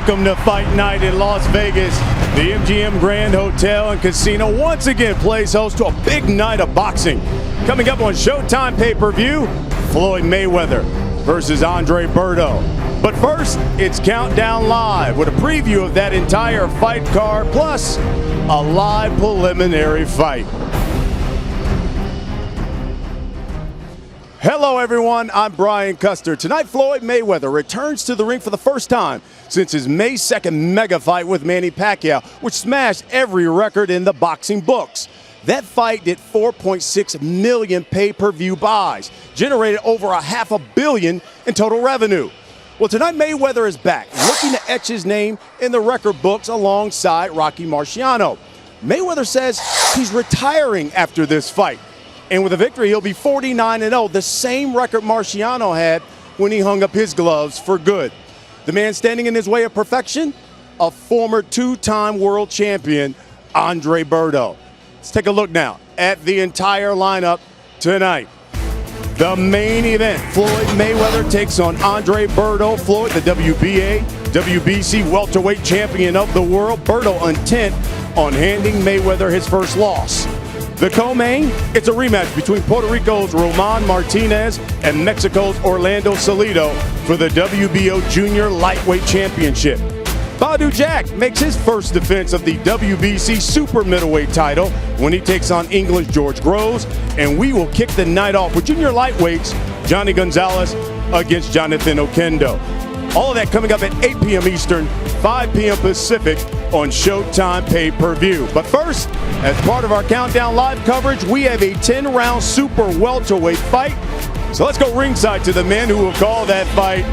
Welcome to Fight Night in Las Vegas. The MGM Grand Hotel and Casino once again plays host to a big night of boxing. Coming up on Showtime pay-per-view, Floyd Mayweather versus Andre Berto. But first, it's Countdown Live with a preview of that entire fight card, plus a live preliminary fight. Hello everyone, I'm Brian Custer. Tonight, Floyd Mayweather returns to the ring for the first time since his May 2nd mega fight with Manny Pacquiao, which smashed every record in the boxing books. That fight did 4.6 million pay-per-view buys, generated over $500 million in total revenue. Well, tonight Mayweather is back, looking to etch his name in the record books alongside Rocky Marciano. Mayweather says he's retiring after this fight. And with a victory, he'll be 49-0, the same record Marciano had when he hung up his gloves for good. The man standing in his way of perfection, a former two-time world champion, Andre Berto. Let's take a look now at the entire lineup tonight. The main event, Floyd Mayweather takes on Andre Berto. Floyd, the WBA, WBC welterweight champion of the world. Berto intent on handing Mayweather his first loss. The co-main, it's a rematch between Puerto Rico's Roman Martinez and Mexico's Orlando Salido for the WBO Junior Lightweight Championship. Badou Jack makes his first defense of the WBC Super Middleweight title when he takes on England's George Groves, and we will kick the night off with Junior Lightweights Johnny Gonzalez against Jonathan Oquendo. All of that coming up at 8 p.m. Eastern, 5 p.m. Pacific on Showtime pay-per-view. But first, as part of our Countdown Live coverage, we have a 10-round super welterweight fight. So let's go ringside to the men who will call that fight.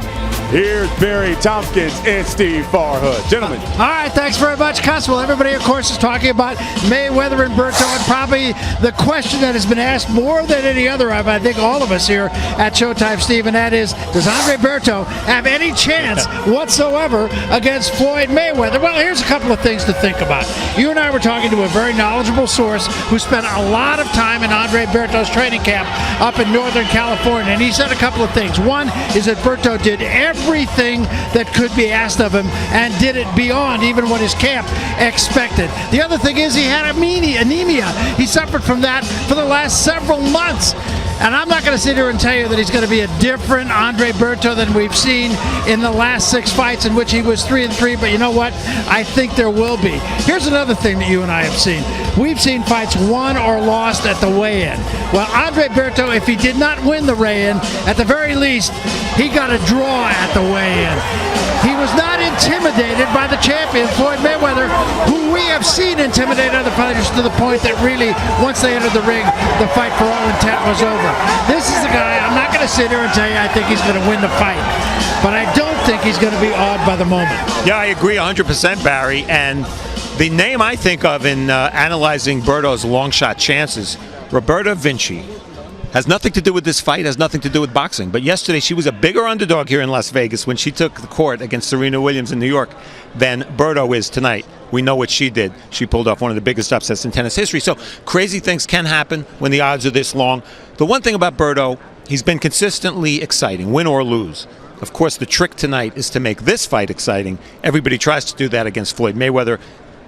Here's Barry Tompkins and Steve Farhood. Gentlemen. All right, thanks very much, Cuss. Well, everybody, of course, is talking about Mayweather and Berto, and probably the question that has been asked more than any other of, I think, all of us here at Showtime, Steve, and that is, does Andre Berto have any chance whatsoever against Floyd Mayweather? Well, here's a couple of things to think about. You and I were talking to a very knowledgeable source who spent a lot of time in Andre Berto's training camp up in Northern California, and he said a couple of things. One is that Berto did everything that could be asked of him and did it beyond even what his camp expected. The other thing is he had anemia. He suffered from that for the last several months. And I'm not going to sit here and tell you that he's going to be a different Andre Berto than we've seen in the last 6 fights in which he was 3-3, but you know what? I think there will be. Here's another thing that you and I have seen. We've seen fights won or lost at the weigh-in. Well, Andre Berto, if he did not win the weigh-in, at the very least, he got a draw at the weigh-in. He was not intimidated by the champion, Floyd Mayweather, who we have seen intimidate other fighters to the point that really, once they entered the ring, the fight for all intent was over. This is the guy, I'm not going to sit here and tell you I think he's going to win the fight, but I don't think he's going to be awed by the moment. Yeah, I agree 100%, Barry, and the name I think of in analyzing Berto's long shot chances, Roberta Vinci, has nothing to do with this fight, has nothing to do with boxing. But yesterday, she was a bigger underdog here in Las Vegas when she took the court against Serena Williams in New York than Berto is tonight. We know what she did. She pulled off one of the biggest upsets in tennis history. So crazy things can happen when the odds are this long. The one thing about Berto, he's been consistently exciting, win or lose. Of course, the trick tonight is to make this fight exciting. Everybody tries to do that against Floyd Mayweather.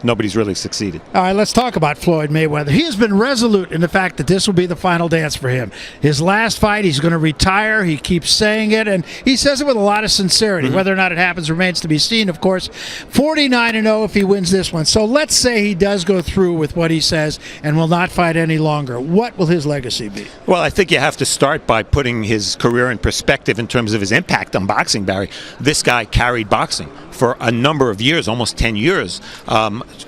Nobody's really succeeded. All right, let's talk about Floyd Mayweather. He has been resolute in the fact that this will be the final dance for him. His last fight, he's going to retire. He keeps saying it, and he says it with a lot of sincerity. Whether or not it happens remains to be seen, of course. 49-0 if he wins this one. So let's say he does go through with what he says and will not fight any longer. What will his legacy be? Well, I think you have to start by putting his career in perspective in terms of his impact on boxing, Barry. This guy carried boxing for a number of years, almost 10 years.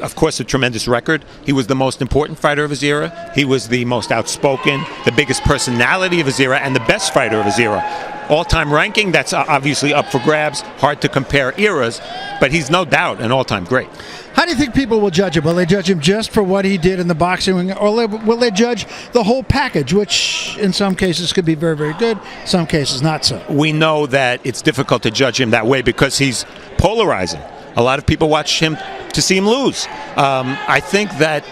Of course, a tremendous record. He was the most important fighter of his era. He was the most outspoken, the biggest personality of his era, and the best fighter of his era. All-time ranking, that's obviously up for grabs. Hard to compare eras, but he's no doubt an all-time great. How do you think people will judge him? Will they judge him just for what he did in the boxing ring, or will they judge the whole package, which in some cases could be very, very good, some cases not so? We know that it's difficult to judge him that way because he's polarizing. A lot of people watch him to see him lose. I think that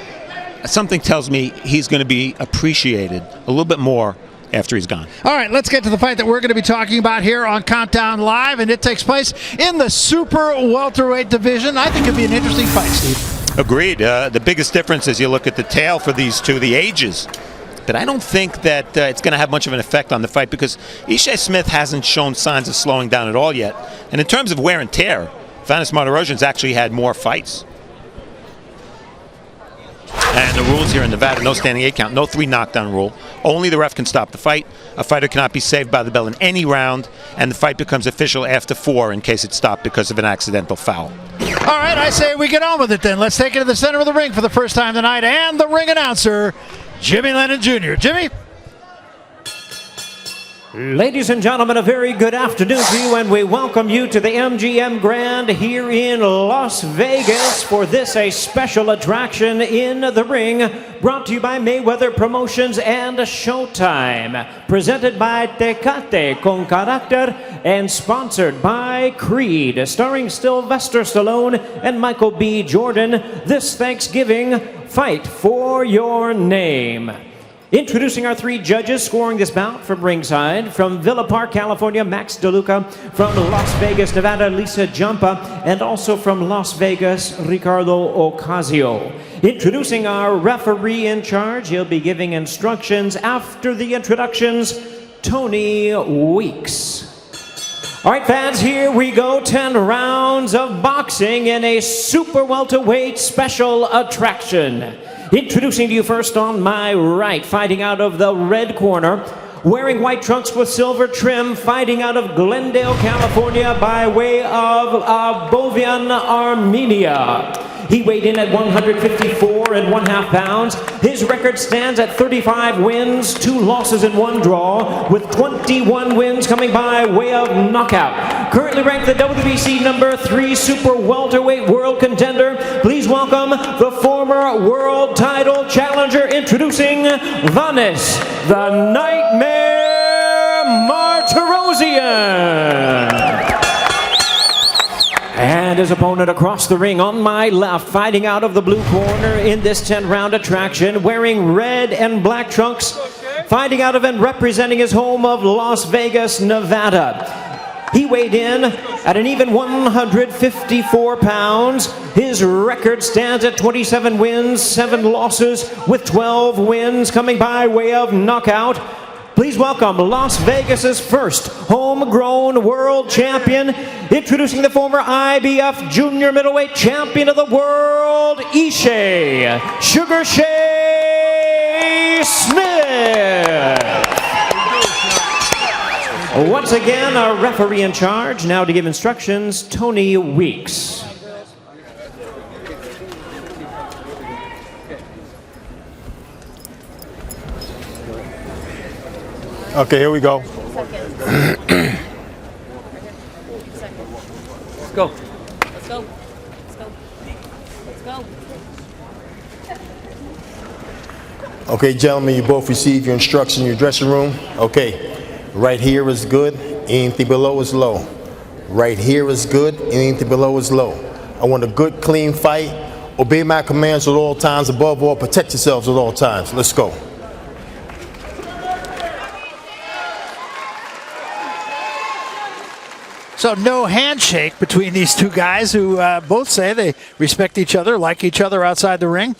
something tells me he's going to be appreciated a little bit more after he's gone. All right, let's get to the fight that we're going to be talking about here on Countdown Live, and it takes place in the super welterweight division. I think it'd be an interesting fight, Steve. Agreed. The biggest difference is you look at the tail for these two, the ages. But I don't think that it's going to have much of an effect on the fight because Ishe Smith hasn't shown signs of slowing down at all yet. And in terms of wear and tear, Vanes Martirosyan's actually had more fights. And the rules here in Nevada, no standing 8 count, no 3 knockdown rule. Only the ref can stop the fight. A fighter cannot be saved by the bell in any round, and the fight becomes official after 4 in case it's stopped because of an accidental foul. All right, I say we get on with it then. Let's take it to the center of the ring for the first time tonight, and the ring announcer, Jimmy Lennon Jr. Jimmy? Ladies and gentlemen, a very good afternoon to you, and we welcome you to the MGM Grand here in Las Vegas for this, a special attraction in the ring, brought to you by Mayweather Promotions and Showtime, presented by Tecate con Carácter, and sponsored by Creed, starring Sylvester Stallone and Michael B. Jordan. This Thanksgiving, fight for your name. Introducing our 3 judges scoring this bout from ringside. From Villa Park, California, Max DeLuca. From Las Vegas, Nevada, Lisa Jumpa. And also from Las Vegas, Ricardo Ocasio. Introducing our referee in charge. He'll be giving instructions after the introductions, Tony Weeks. All right, fans, here we go. 10 rounds of boxing in a super welterweight special attraction. Introducing to you first on my right, fighting out of the red corner, wearing white trunks with silver trim, fighting out of Glendale, California, by way of Bovian, Armenia. He weighed in at 154 1/2 pounds. His record stands at 35 wins, 2 losses and 1 draw, with 21 wins coming by way of knockout. Currently ranked the WBC number 3 super welterweight world contender. Please welcome the former world title challenger, introducing Vanes the Nightmare Martirosyan. And his opponent across the ring on my left, fighting out of the blue corner in this 10-round attraction, wearing red and black trunks, fighting out of and representing his home of Las Vegas, Nevada. He weighed in at an even 154 pounds. His record stands at 27 wins, 7 losses, with 12 wins coming by way of knockout. Please welcome Las Vegas's first homegrown world champion, introducing the former IBF junior middleweight champion of the world, Ishe Sugar Shea Smith. Once again, our referee in charge, now to give instructions, Tony Weeks. Okay, here we go. Let's go. Let's go. Let's go. Let's go. Okay, gentlemen, you both received your instructions in your dressing room. Okay, right here is good, anything below is low. Right here is good, anything below is low. I want a good, clean fight. Obey my commands at all times. Above all, protect yourselves at all times. Let's go. So no handshake between these two guys who both say they respect each other, like each other outside the ring.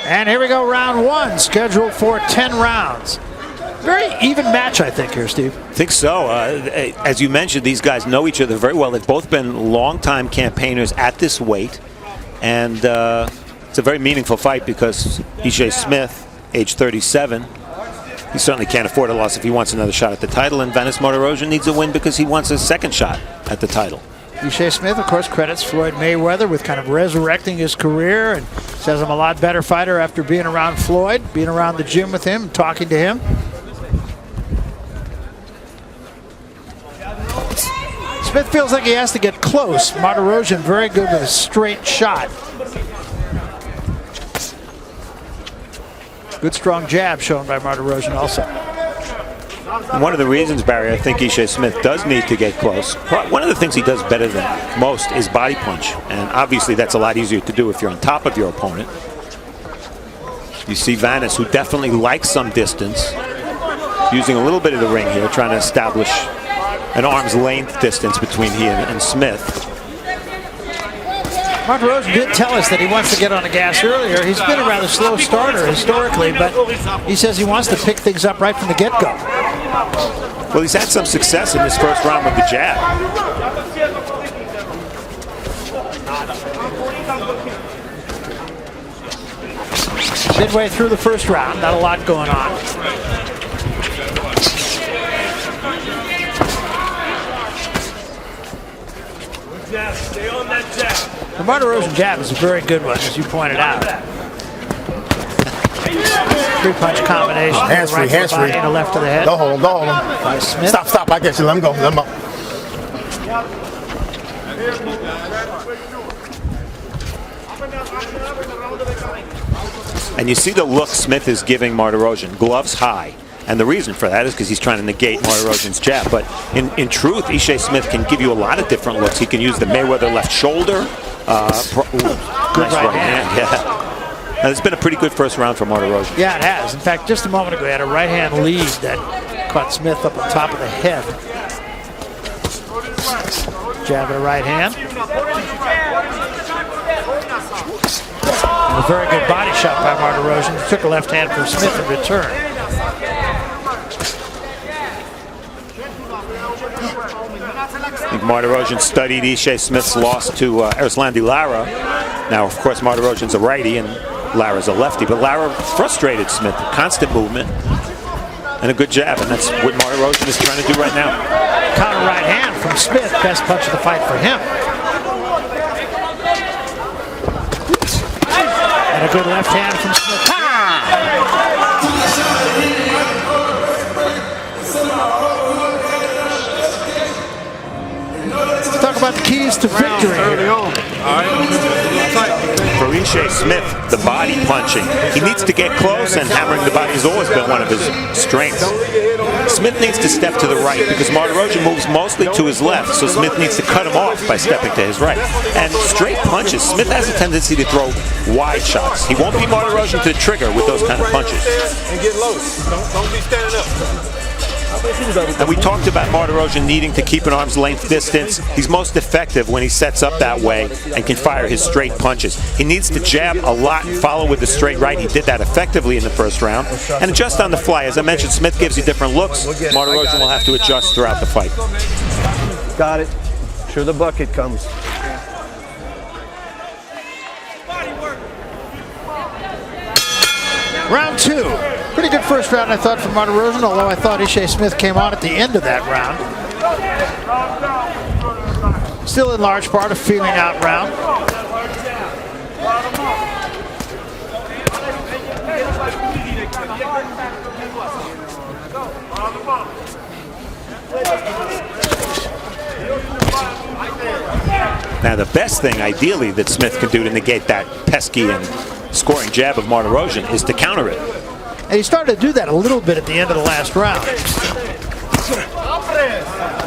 And here we go, round 1, scheduled for 10 rounds. Very even match, I think, here, Steve. I think so. As you mentioned, these guys know each other very well. They've both been longtime campaigners at this weight. And it's a very meaningful fight because Ishe Smith, age 37, he certainly can't afford a loss if he wants another shot at the title. And Vanes Martirosyan needs a win because he wants a second shot at the title. Ishe Smith, of course, credits Floyd Mayweather with kind of resurrecting his career and says I'm a lot better fighter after being around Floyd, being around the gym with him, talking to him. Smith feels like he has to get close. Martirosyan very good with a straight shot. Good strong jab shown by Martirosyan also. One of the reasons, Barry, I think Ishe Smith does need to get close. One of the things he does better than most is body punch. And obviously that's a lot easier to do if you're on top of your opponent. You see Vanis, who definitely likes some distance, using a little bit of the ring here, trying to establish an arm's length distance between he and Smith. Martirosyan did tell us that he wants to get on the gas earlier. He's been a rather slow starter historically, but he says he wants to pick things up right from the get-go. Well, he's had some success in this first round with the jab. Midway through the first round, not a lot going on. Stay on that jab. The Martirosyan jab is a very good one, as you pointed out. Three-punch combination. Hands-free, right to the hands-free. body and a left to the head. Don't hold him, don't hold him. By Smith. Stop, stop. I get you. Let him go. Let him go. And you see the look Smith is giving Martirosyan, gloves high. And the reason for that is because he's trying to negate Martirosyan's jab. But in truth, Ishe Smith can give you a lot of different looks. He can use the Mayweather left shoulder. Nice right hand. Yeah. Now, it's been a pretty good first round for Martirosyan. Yeah, it has. In fact, just a moment ago, he had a right-hand lead that caught Smith up on top of the head. Jab with a right hand. And a very good body shot by Martirosyan. He took a left hand from Smith in return. I think Martirosyan studied Ishe Smith's loss to Erislandy Lara. Now, of course, Martirosyan's a righty and Lara's a lefty, but Lara frustrated Smith. Constant movement and a good jab, and that's what Martirosyan is trying to do right now. Counter right hand from Smith. Best punch of the fight for him. And a good left hand from Smith. Let's talk about the keys to victory. For Ishe Smith, the body punching. He needs to get close, and hammering the body has always been one of his strengths. Smith needs to step to the right because Martirosyan moves mostly to his left, so Smith needs to cut him off by stepping to his right. And straight punches, Smith has a tendency to throw wide shots. He won't be Martirosyan to the trigger with those kind of punches. And get low. Don't be standing up. And we talked about Martirosyan needing to keep an arm's length distance. He's most effective when he sets up that way and can fire his straight punches. He needs to jab a lot and follow with the straight right. He did that effectively in the first round. And adjust on the fly. As I mentioned, Smith gives you different looks. Martirosyan will have to adjust throughout the fight. Got it. Sure the bucket comes. Round two. Pretty good first round, I thought, from Martirosyan, although I thought Ishe Smith came on at the end of that round. Still in large part a feeling out round. Now, the best thing, ideally, that Smith can do to negate that pesky and scoring jab of Martirosyan is to counter it. And he started to do that a little bit at the end of the last round.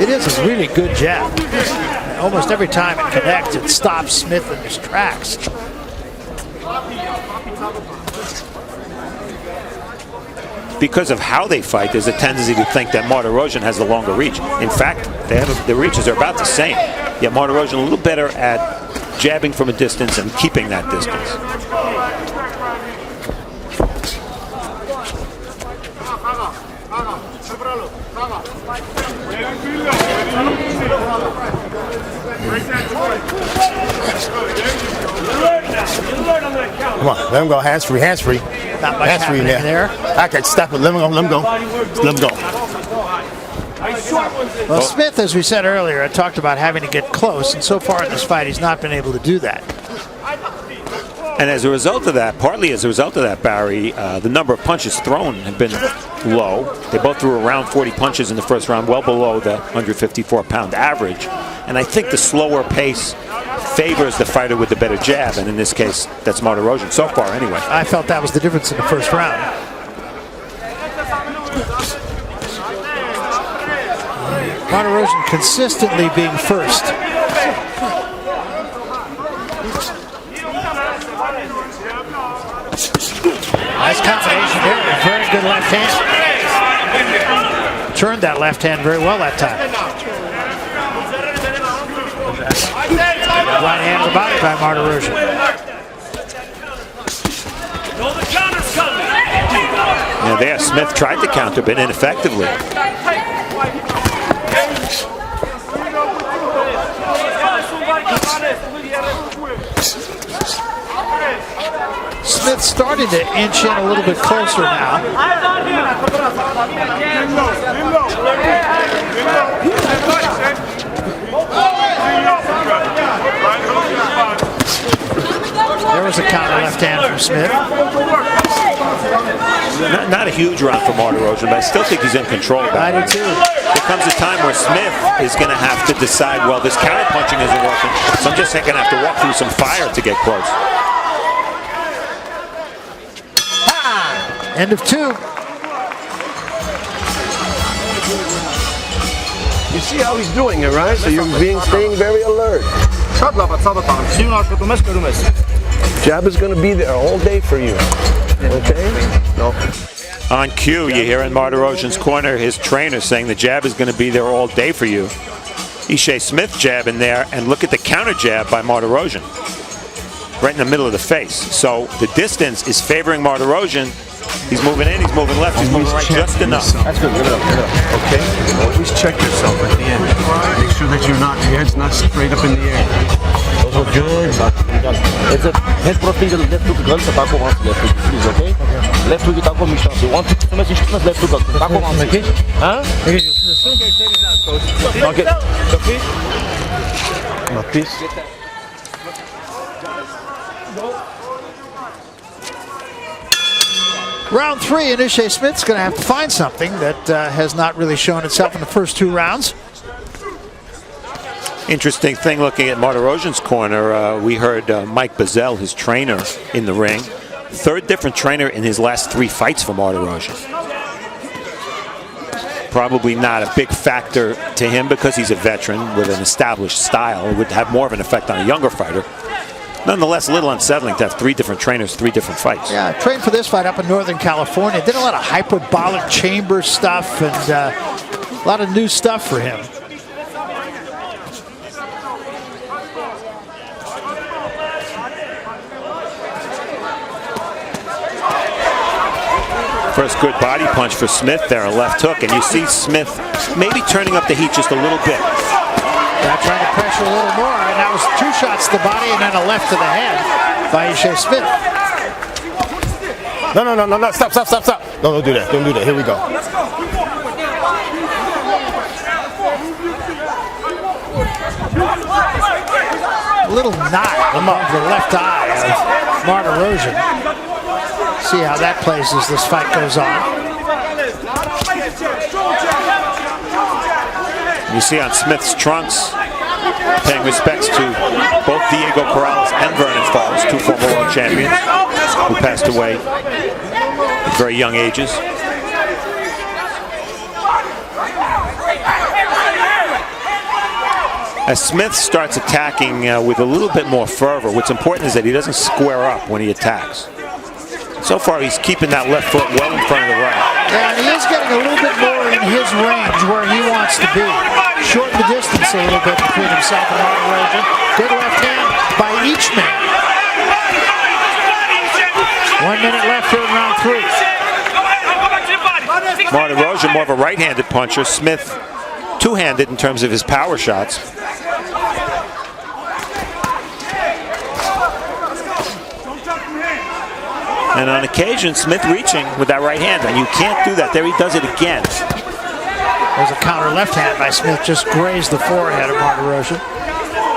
It is a really good jab. Almost every time it connects, it stops Smith in his tracks. Because of how they fight, there's a tendency to think that Martirosyan has the longer reach. In fact, the reaches are about the same. Yet Martirosyan a little better at jabbing from a distance and keeping that distance. Come on, let him go. Hands free, hands free. Not much happening there. I can step it. Let him go. Let him go. Let him go. Well, Smith, as we said earlier, had talked about having to get close, and so far in this fight, he's not been able to do that. And as a result of that, partly as a result of that, Barry, the number of punches thrown have been low. They both threw around 40 punches in the first round, well below the 154-pound average. And I think the slower pace favors the fighter with the better jab, and in this case, that's Martirosyan, so far anyway. I felt that was the difference in the first round. Martirosyan consistently being first. Nice combination there. Very good left hand. Turned that left hand very well that time. Right hand to the body by Martirosyan. Now there, Smith tried to counter, but ineffectively. Smith starting to inch in a little bit closer now. There was a counter left hand from Smith. Not a huge round for Martirosyan, but I still think he's in control. I do too. There comes a time where Smith is going to have to decide, well, this counter punching isn't working, so I'm just going to have to walk through some fire to get close. End of 2. You see how he's doing it, right? So you're staying very alert. Jab is going to be there all day for you. Okay? No. On cue, you hear in Martirosyan's corner his trainer saying the jab is going to be there all day for you. Ishe Smith jab in there, and look at the counter jab by Martirosyan. Right in the middle of the face. So the distance is favoring Martirosyan. He's moving in, he's moving left, he's moving right just enough. That's good. Give it up. Okay? Always check yourself at the end. Make sure that your head's not straight up in the air. Those are good. It's a head protein left hook gun to tackle once left hook, please, okay? Left hook tackle mission. So 1 2 3 left hook tackle once. Huh? Okay. Okay. Not this. Round 3, and Ishe Smith's going to have to find something that has not really shown itself in the first 2 rounds. Interesting thing looking at Martirosyan's corner, we heard Mike Bazell, his trainer, in the ring. 3rd different trainer in his last 3 fights for Martirosyan. Probably not a big factor to him because he's a veteran with an established style. It would have more of an effect on a younger fighter. Nonetheless, a little unsettling to have 3 different trainers, 3 different fights. Yeah, trained for this fight up in Northern California. Did a lot of hyperbolic chamber stuff and a lot of new stuff for him. First good body punch for Smith there, a left hook, and you see Smith maybe turning up the heat just a little bit. Now trying to pressure a little more, and that was 2 shots to the body and then a left to the head by Ishe Smith. No, stop. No, don't do that. Here we go. A little knot above the left eye of Martirosyan. See how that plays as this fight goes on. You see on Smith's trunks, paying respects to both Diego Corrales and Vernon Falls, 2 former world champions who passed away at very young ages. As Smith starts attacking with a little bit more fervor, what's important is that he doesn't square up when he attacks. So far, he's keeping that left foot well in front of the right. Yeah, and he is getting a little bit more in his range where he wants to be. Shorten the distance a little bit between himself and Martirosyan. Good left hand by each man. 1 minute left here in round 3. Martirosyan more of a right-handed puncher. Smith two-handed in terms of his power shots. And on occasion, Smith reaching with that right hand, and you can't do that. There he does it again. There's a counter left hand by Smith, just grazed the forehead of Martirosyan.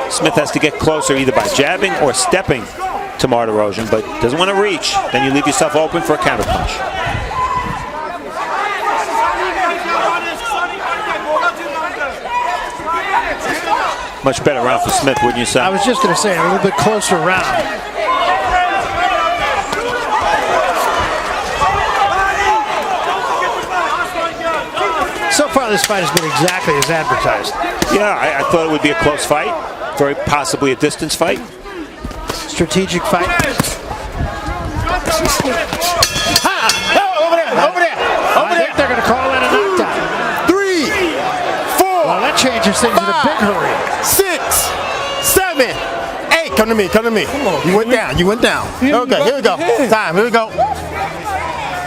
Smith has to get closer either by jabbing or stepping to Martirosyan, but doesn't want to reach. Then you leave yourself open for a counter punch. Much better round for Smith, wouldn't you say? I was just going to say, a little bit closer round. So far, far, this fight has been exactly as advertised. Yeah, I thought it would be a close fight, very possibly a distance fight. Strategic fight. Over there, over there, over I there. think they're going to call that a knockdown. 3, 4, Well, that changes things in a big hurry. 6, 7, 8. Come to me, come to me. You went down, you went down. Okay, here we go. Time, here we go.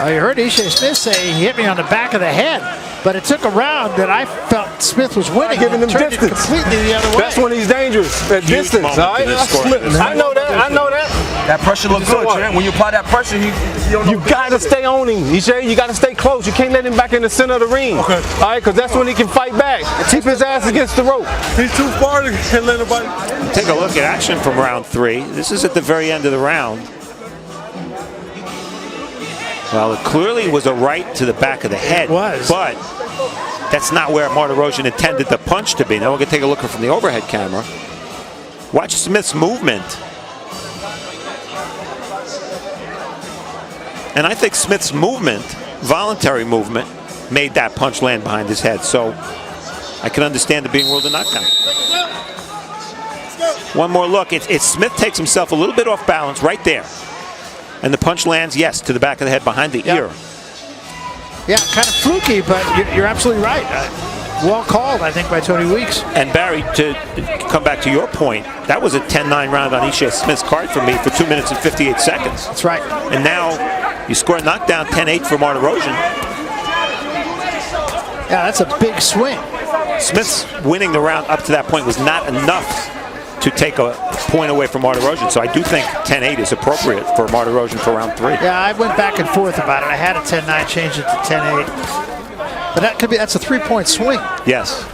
Oh, you heard Ishe Smith say he hit me on the back of the head, but it took a round that I felt Smith was winning. Giving and him turned it distance. completely the other way. That's when he's dangerous. At distance, moment all right? in this scoring. I know that. I know that. That pressure look good, Trent. When you apply that pressure, you don't You gotta stay on him, EJ. You gotta stay close. You can't let him back in the center of the ring. Okay. All right, because that's when he can fight back. Keep his ass against the rope. He's too far to let nobody. Take a look at action from round 3. This is at the very end of the round. Well, it clearly was a right to the back of the head. It was. But that's not where Martirosyan intended the punch to be. Now we're going to take a look from the overhead camera. Watch Smith's movement. And I think Smith's movement, voluntary movement, made that punch land behind his head. So I can understand it being ruled a knockdown. One more look. It's Smith takes himself a little bit off balance right there. And the punch lands, yes, to the back of the head behind the ear. Yeah, kind of fluky, but you're absolutely right. Well called, I think, by Tony Weeks. And Barry, to come back to your point, that was a 10-9 round on Ishe Smith's card for me for 2 minutes and 58 seconds. That's right. And now you score a knockdown, 10-8 for Martirosyan. Yeah, that's a big swing. Smith's winning the round up to that point was not enough to take a point away from Martirosyan. So I do think 10-8 is appropriate for Martirosyan for round 3. Yeah, I went back and forth about it. I had a 10-9, changed it to 10-8. But that's a 3-point swing. Yes.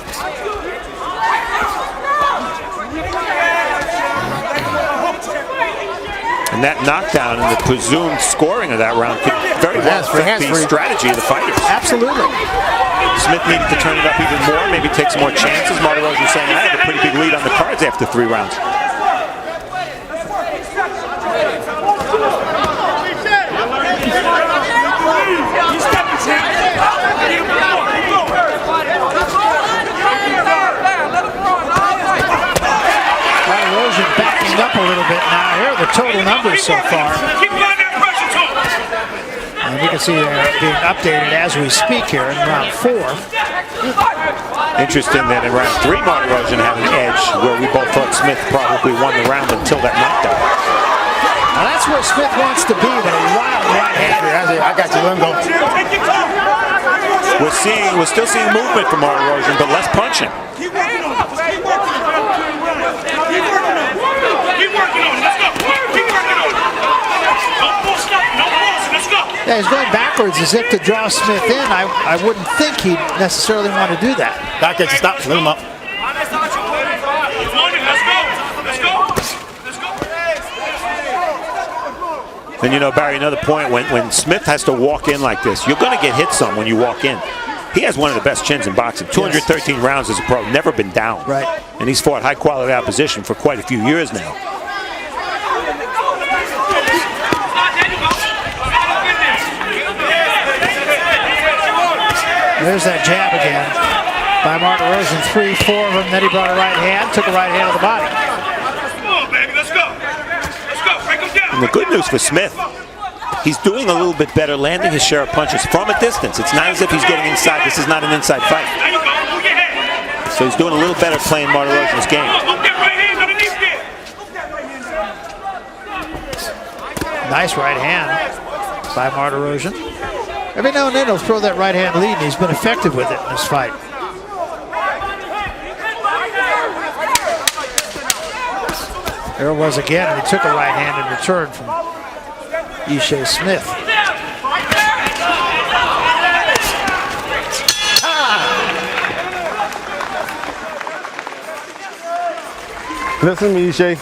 And that knockdown and the presumed scoring of that round could very well affect the strategy of the fighters. Absolutely. Smith needed to turn it up even more, maybe take some more chances. Martirosyan saying, I have a pretty big lead on the cards after 3 rounds. Martirosyan backing up a little bit now. Here are the total numbers so far. And you can see they're being updated as we speak here in round 4. Interesting that in round 3, Martirosyan had an edge where we both thought Smith probably won the round until that knockdown. Now that's where Smith wants to be, with a wild right hand. I got you, let him go. We're still seeing movement from Martirosyan, but less punching. Keep working on it. Keep working on it. Keep working on it. Let's go. Keep working on it. No force, no force. Let's go. Yeah, he's going backwards as if to draw Smith in. I wouldn't think he'd necessarily want to do that. Doc, get you stop. Let him up. Let's go. Let's go. Let's go. And you know, Barry, another point, when Smith has to walk in like this, you're going to get hit some when you walk in. He has one of the best chins in boxing. 213 rounds as a pro, never been down. Right. And he's fought high-quality opposition for quite a few years now. There's that jab again by Martirosyan. 3, 4 of them. Then he brought a right hand, took a right hand to the body. Come on, baby. Let's go. Let's go. Break him down. And the good news for Smith, he's doing a little bit better landing his share of punches from a distance. It's not as if he's getting inside. This is not an inside fight. There you go. Move your head. So he's doing a little better playing Martirosyan's game. Move that right hand underneath there. Nice right hand by Martirosyan. Every now and then he'll throw that right hand lead, and he's been effective with it in this fight. There it was again, and he took a right hand in return from Ishe Smith. Listen to me, Ishe.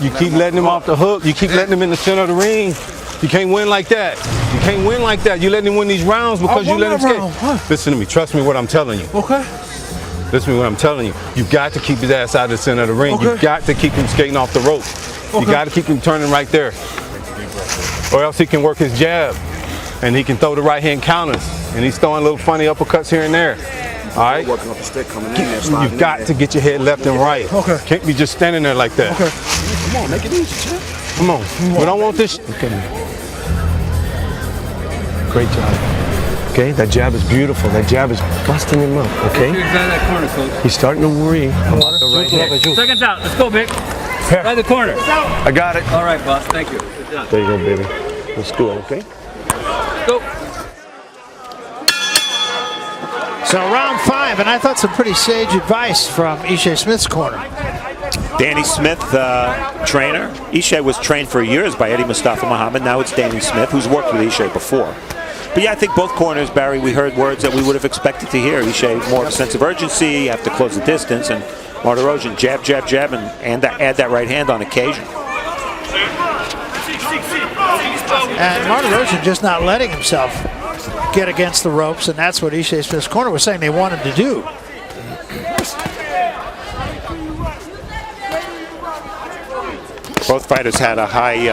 You keep letting him off the hook. You keep letting him in the center of the ring. You can't win like that. You can't win like that. You letting him win these rounds because you let him skate. Listen to me. Trust me what I'm telling you. Okay. Listen to me what I'm telling you. You've got to keep his ass out of the center of the ring. Okay. You've got to keep him skating off the rope. You got to keep him turning right there. Or else he can work his jab. and he can throw the right hand counters, and he's throwing little funny uppercuts here and there. All right? Working off the stick coming in there. sliding You've got in to get your head left and right. Okay. Can't be just standing there like that. Okay. Come on, make it easy, champ. Come on. We don't want this. Okay. Great job. Okay, that jab is beautiful. That jab is busting him up, okay? That corner, coach. He's starting to worry about the right hand. Seconds out. Let's go, Vic. Right the corner. I got it. All right, boss. Thank you. Good job. There you go, baby. Let's do it, okay? Go. So round 5, and I thought some pretty sage advice from Ishe Smith's corner. Danny Smith, trainer. Ishe was trained for years by Eddie Mustafa Muhammad. Now it's Danny Smith, who's worked with Ishe before. But yeah, I think both corners, Barry, we heard words that we would have expected to hear. Ishe, more of a sense of urgency, you have to close the distance, and Martirosyan, jab, jab, jab, and add that right hand on occasion. And Martirosyan just not letting himself get against the ropes, and that's what Ishe Smith's corner was saying they want him to do. Both fighters had a high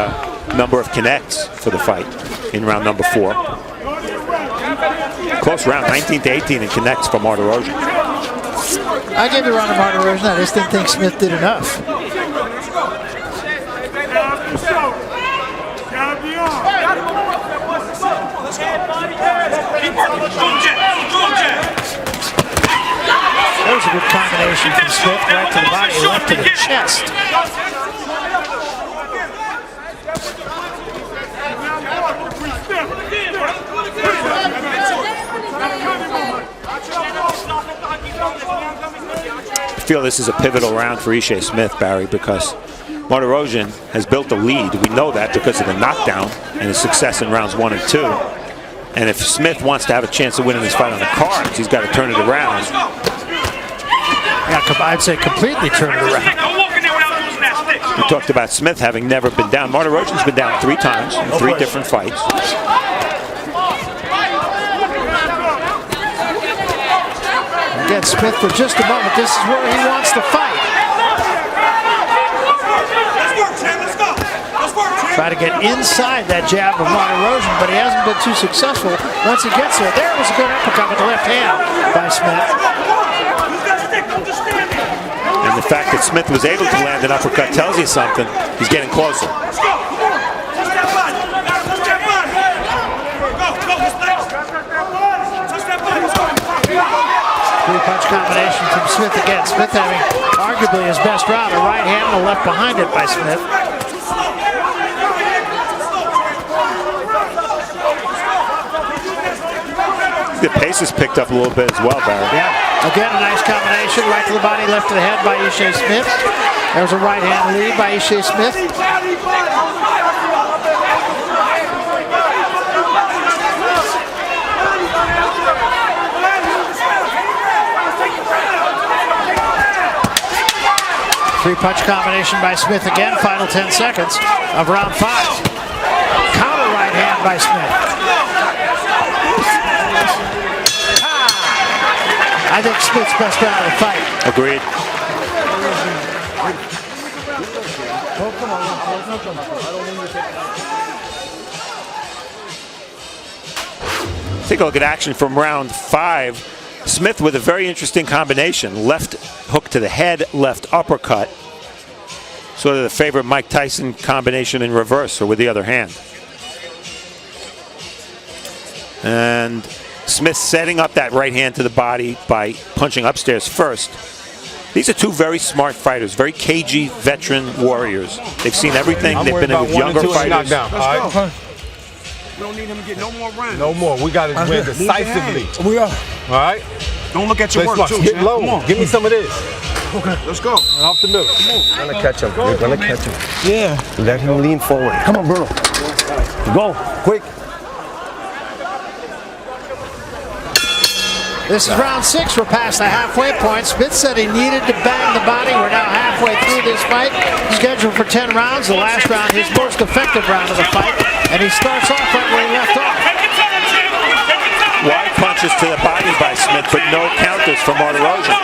number of connects for the fight in round number 4. Close round, 19-18 in connects for Martirosyan. I gave the round to Martirosyan. I just didn't think Smith did enough. That was a good combination from Smith, right to the body, left to the chest. I feel this is a pivotal round for Ishe Smith, Barry, because Martirosyan has built a lead. We know that because of the knockdown and his success in rounds 1 and 2. And if Smith wants to have a chance of winning this fight on the cards, he's got to turn it around. Yeah, I'd say completely turn it around. We talked about Smith having never been down. Martirosyan's been down 3 times in 3 different fights. Again, Smith for just a moment. This is where he wants to fight. Try to get inside that jab of Martirosyan, but he hasn't been too successful. Once he gets there, there was a good uppercut with the left hand by Smith. And the fact that Smith was able to land an uppercut tells you something. He's getting closer. Three-punch combination from Smith again. Smith having arguably his best round. A right hand and a left behind it by Smith. The pace has picked up a little bit as well, Barry. Yeah. Again, a nice combination. Right to the body, left to the head by Ishe Smith. There's a right hand lead by Ishe Smith. 3-punch combination by Smith again. Final 10 seconds of round 5. Counter right hand by Smith. I think Smith's best round of the fight. Agreed. Take a look at action from round 5. Smith with a very interesting combination. Left hook to the head, left uppercut. Sort of the favorite Mike Tyson combination in reverse, or with the other hand. And Smith setting up that right hand to the body by punching upstairs first. These are two very smart fighters, very cagey veteran warriors. They've seen everything. They've been in with younger fighters. We don't need him to get no more rounds. No more. We got to win decisively. We are. All right? Don't look at your work, too, Hit champ. low. Come on. Give me some of this. Okay, let's go. Off the middle. We're gonna catch him. We're gonna catch him. Yeah. Let him lean forward. Come on, Bruno. Go, quick. This is round 6. We're past the halfway point. Smith said he needed to bang the body. We're now halfway through this fight. Scheduled for 10 rounds. The last round, his most effective round of the fight. And he starts off right where he left off. Wide punches to the body by Smith, but no counters for Martirosyan,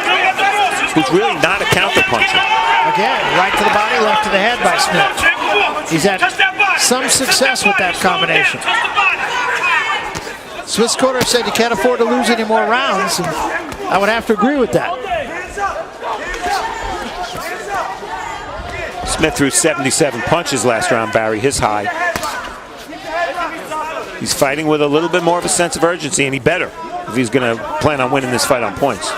who's really not a counter puncher. Again, right to the body, left to the head by Smith. He's had some success with that combination. Smith's corner said you can't afford to lose any more rounds, and I would have to agree with that. Smith threw 77 punches last round, Barry, his high. He's fighting with a little bit more of a sense of urgency, and he better if he's going to plan on winning this fight on points.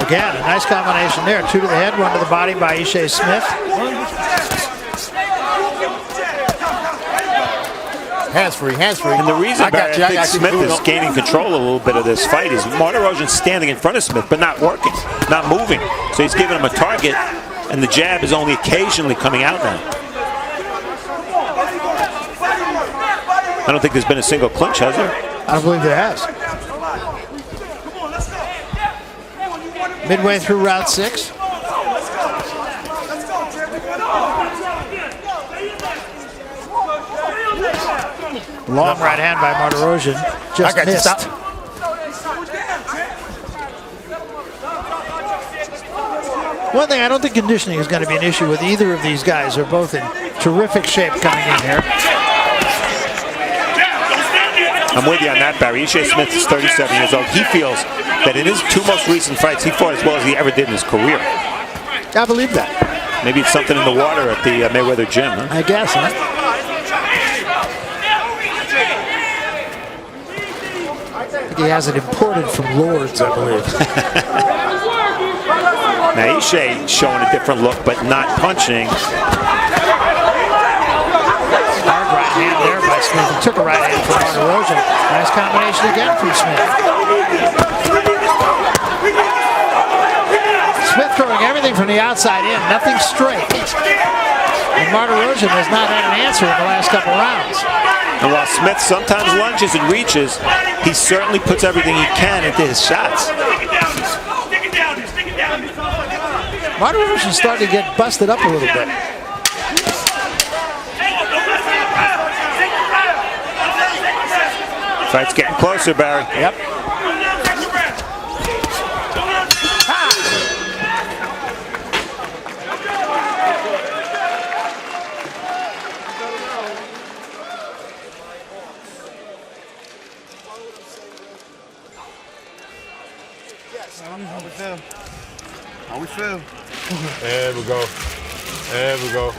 Again, a nice combination there. 2 to the head, 1 to the body by Ishe Smith. Hands free, hands free. And the reason I got you, I think Smith is gaining control a little bit of this fight is Martirosyan's standing in front of Smith, but not working, not moving. So he's giving him a target, and the jab is only occasionally coming out now. I don't think there's been a single clinch, has there? I don't believe there has. Midway through round 6. Long right hand by Martirosyan. Just missed. One thing, I don't think conditioning is going to be an issue with either of these guys. They're both in terrific shape coming in here. I'm with you on that, Barry. Ishe Smith is 37 years old. He feels that in his 2 most recent fights, he fought as well as he ever did in his career. I believe that. Maybe it's something in the water at the Mayweather gym, huh? I guess, huh? He has it imported from Lords, I believe. Now Ishe showing a different look, but not punching. Hard right hand there by Smith. He took a right hand from Martirosyan. Nice combination again from Smith. Smith throwing everything from the outside in, nothing straight. And Martirosyan has not had an answer in the last couple rounds. And while Smith sometimes lunges and reaches, he certainly puts everything he can into his shots. Martirosyan's starting to get busted up a little bit. Fight's getting closer, Barry. Yep. How we feel? There we go. There we go.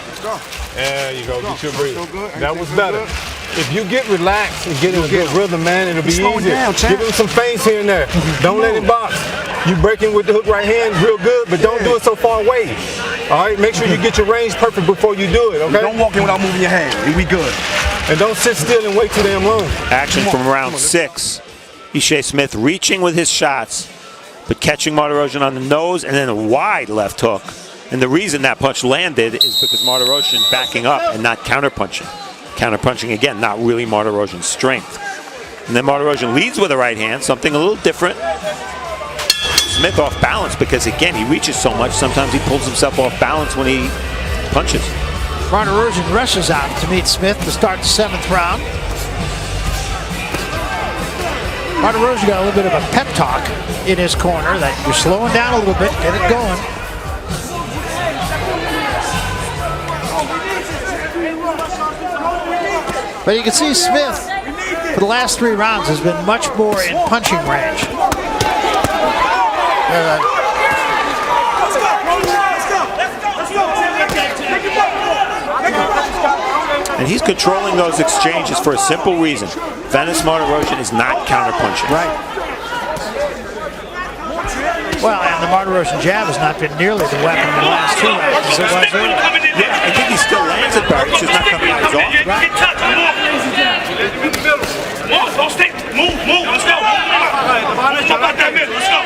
Let's go. There you go. Get your breather. Feel good? That was Everything better. feel good? If you get relaxed and get in a good rhythm, man, it'll be Slow it easier. down, champ. Give him some feints here and there. Don't let him box. You breaking with the hook right hand real good, but don't do it so far away. All right, make sure you get your range perfect before you do it, okay? Don't walk in without moving your hand. We good. And don't sit still and wait too damn long. Action from round 6. Ishe Smith reaching with his shots, but catching Martirosyan on the nose and then a wide left hook. And the reason that punch landed is because Martirosyan backing up and not counterpunching. Counterpunching, again, not really Martirosyan's strength. And then Martirosyan leads with a right hand, something a little different. Smith off balance because, again, he reaches so much, sometimes he pulls himself off balance when he punches. Martirosyan rushes out to meet Smith to start the 7th round. Martirosyan got a little bit of a pep talk in his corner that you're slowing down a little bit, get it going. But you can see Smith, for the last 3 rounds, has been much more in punching range. And he's controlling those exchanges for a simple reason. Vanes Martirosyan is not counterpunching. Right. Well, and the Martirosyan jab has not been nearly the weapon in the last 2 rounds as it was earlier. Yeah, I think he still lands it, Barry. It's just not coming out as often. Right. Move, don't stick. Move, let's go. Let's jump out that middle, let's go.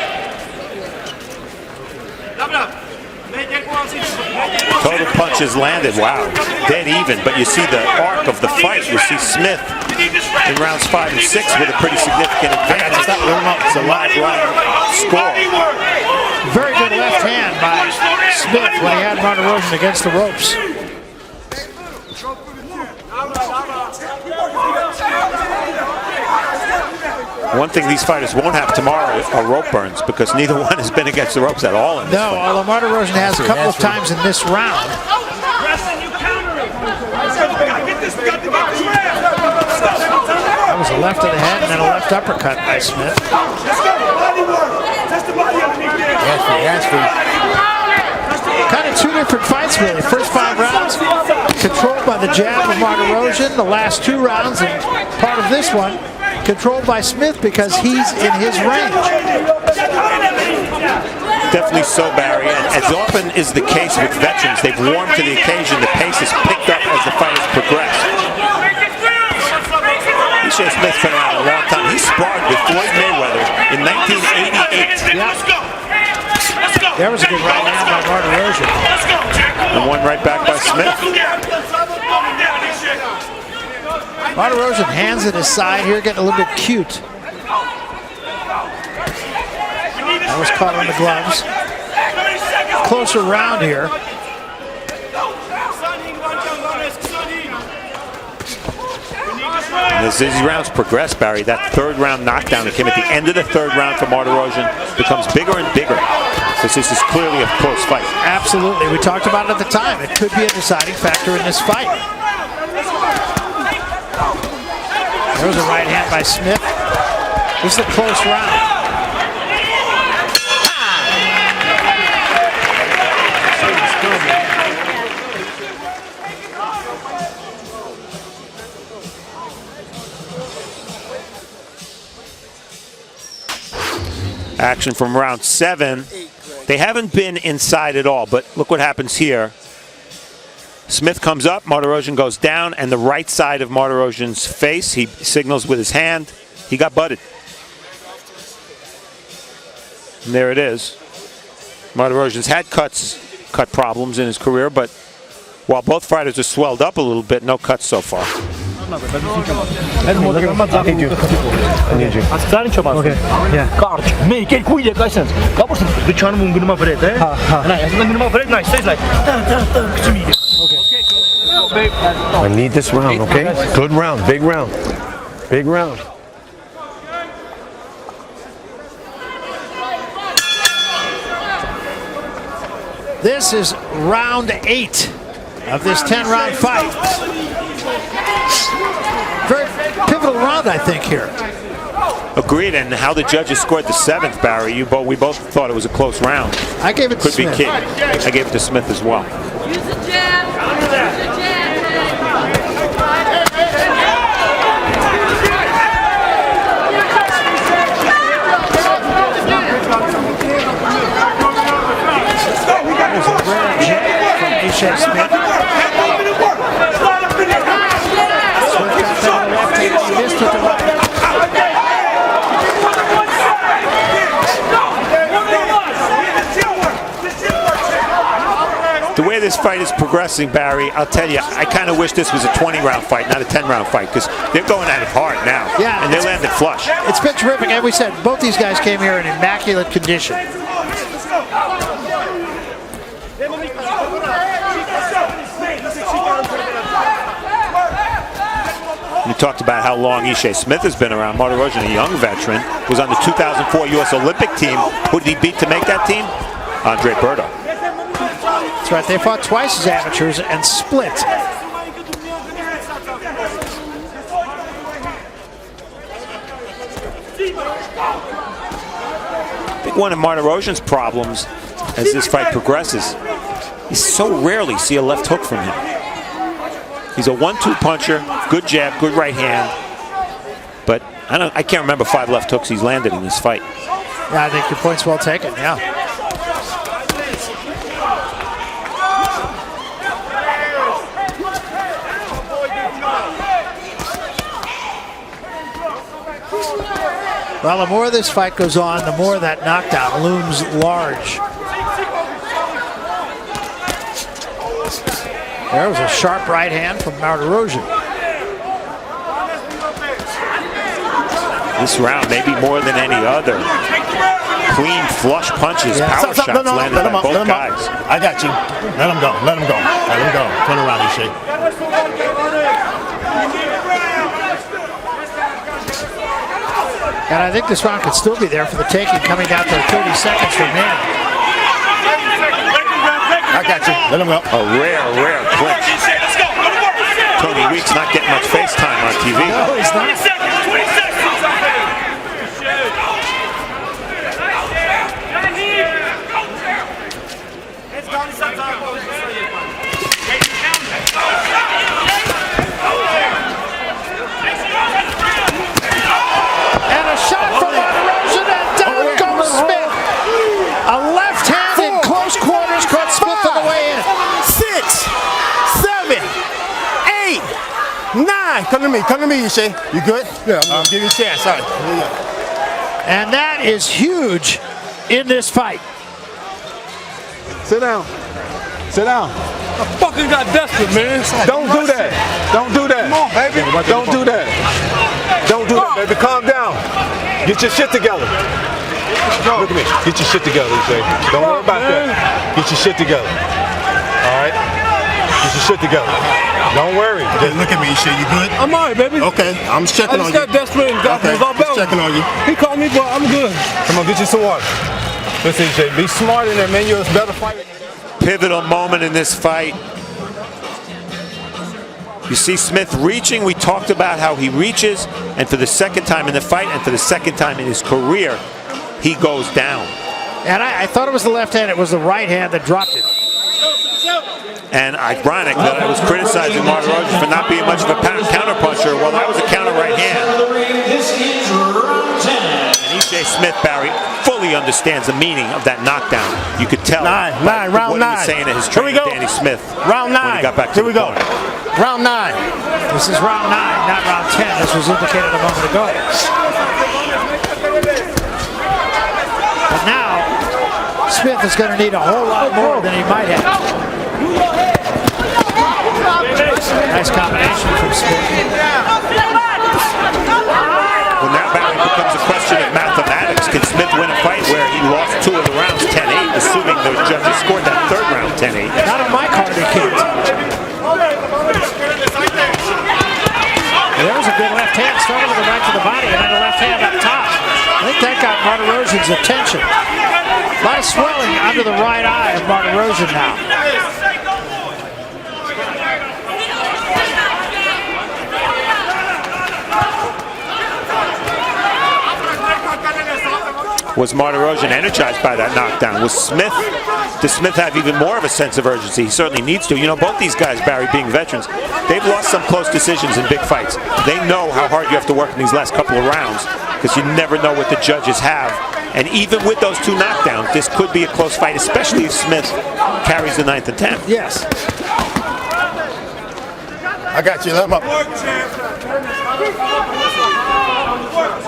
Total punches landed, wow, dead even. But you see the arc of the fight. You see Smith in rounds 5 and 6 with a pretty significant advantage. It's a live score. Very good left hand by Smith when he had Martirosyan against the ropes. One thing these fighters won't have tomorrow are rope burns because neither one has been against the ropes at all. In this No, fight. although Martirosyan has a couple of times in this round. That was a left to the head and then a left uppercut by Smith. Kind of two different fights, really. First 5 rounds controlled by the jab of Martirosyan. The last 2 rounds and part of this one controlled by Smith because he's in his range. Definitely so, Barry. And as often is the case with veterans, they've warmed to the occasion. The pace has picked up as the fight has progressed. Ishe Smith's been around a long time. He sparred with Floyd Mayweather in 1988. There was a good right hand by Martirosyan. And one right back by Smith. Martirosyan hands at his side here, getting a little bit cute. That was caught on the gloves. Closer round here. And as these rounds progress, Barry, that 3rd round knockdown that came at the end of the 3rd round for Martirosyan becomes bigger and bigger. Because this is clearly a close fight. Absolutely. We talked about it at the time. It could be a deciding factor in this fight. There was a right hand by Smith. This is a close round. Action from round 7. They haven't been inside at all, but look what happens here. Smith comes up, Martirosyan goes down, and the right side of Martirosyan's face, he signals with his hand. He got butted. And there it is. Martirosyan's had cut problems in his career, but while both fighters are swelled up a little bit, no cuts so far. I need this round, okay? Good round, big round. Big round. This is round 8 of this 10-round fight. Very pivotal round, I think, here. Agreed, and how the judges scored the 7th, Barry, we both thought it was a close round. I gave it to Smith. Could be key. I gave it to Smith as well. Use the jab. Use the jab. There's a rare jab from Ishe Smith. The way this fight is progressing, Barry, I'll tell you, I kind of wish this was a 20-round fight, not a 10-round fight, because they're going at it hard now. Yeah, and they landed flush. It's been terrific. And we said both these guys came here in immaculate condition. You talked about how long Ishe Smith has been around. Martirosyan, a young veteran, was on the 2004 U.S. Olympic team. Who did he beat to make that team? Andre Berto. That's right. They fought twice as amateurs and split. I think one of Martirosyan's problems as this fight progresses, you so rarely see a left hook from him. He's a 1-2 puncher, good jab, good right hand, but I can't remember 5 left hooks he's landed in this fight. Yeah, I think your point's well taken, yeah. Well, the more this fight goes on, the more that knockdown looms large. There was a sharp right hand from Martirosyan. This round, maybe more than any other, clean flush punches, power shots landed by both guys. I got you. Let him go. Let him go. Let him go. Turn around, Ishe. And I think this round could still be there for the taking, coming down to 30 seconds remaining. I got you. Let him go. A rare clinch. Tony Weeks not getting much face time on TV. No, he's not. 20 seconds. 20 seconds. And a shot from Martirosyan, and down goes Smith. A left hand in close quarters caught Smith on the way in. 6, 7, 8, 9. Come to me. Come to me, Ishe. You good? Yeah. Give you a chance. All right. Here we go. And that is huge in this fight. Sit down. Sit down. I fucking got desperate, man. Don't do that. Don't do that. Come on, baby. Don't do that. Don't do that, baby. Calm down. Get your shit together. Look at me. Get your shit together, Jay. Don't worry about that. Get your shit together. All right? Get your shit together. Don't worry. Just look at me, Ishe. You good? I'm all right, baby. Okay. I'm just checking on you. I just got desperate and got Okay. Just checking on you. He called me, but I'm good. Come on, get you some water. Listen, Jay, be smart in there, man. You're a better fighter. Pivotal moment in this fight. You see Smith reaching. We talked about how he reaches, and for the second time in the fight, and for the second time in his career, he goes down. And I thought it was the left hand. It was the right hand that dropped it. And ironic that I was criticizing Martirosyan for not being much of a counterpuncher. Well, that was a counter right hand. And Ishe Smith, Barry, fully understands the meaning of that knockdown. You could tell Round what he was 9. saying to his Here we trainer, go. Danny Smith, Round 9. when he got back to Here we the go. corner. Round 9. This is round 9, not round 10. This was indicated a moment ago. But now, Smith is going to need a whole lot more than he might have. Nice combination from Smith. Well, now Barry becomes a question of mathematics. Can Smith win a fight where he lost 2 of the rounds 10-8, assuming the judges scored that third round 10-8? Not on my card, he can't. There was a good left hand, started with a right to the body, and then a left hand up top. I think that got Martirosyan's attention. A lot of swelling under the right eye of Martirosyan now. Was Martirosyan energized by that knockdown? Does Smith have even more of a sense of urgency? He certainly needs to. You know, both these guys, Barry, being veterans, they've lost some close decisions in big fights. They know how hard you have to work in these last couple of rounds because you never know what the judges have. And even with those 2 knockdowns, this could be a close fight, especially if Smith carries the 9th and 10th. Yes. I got you. Let him up.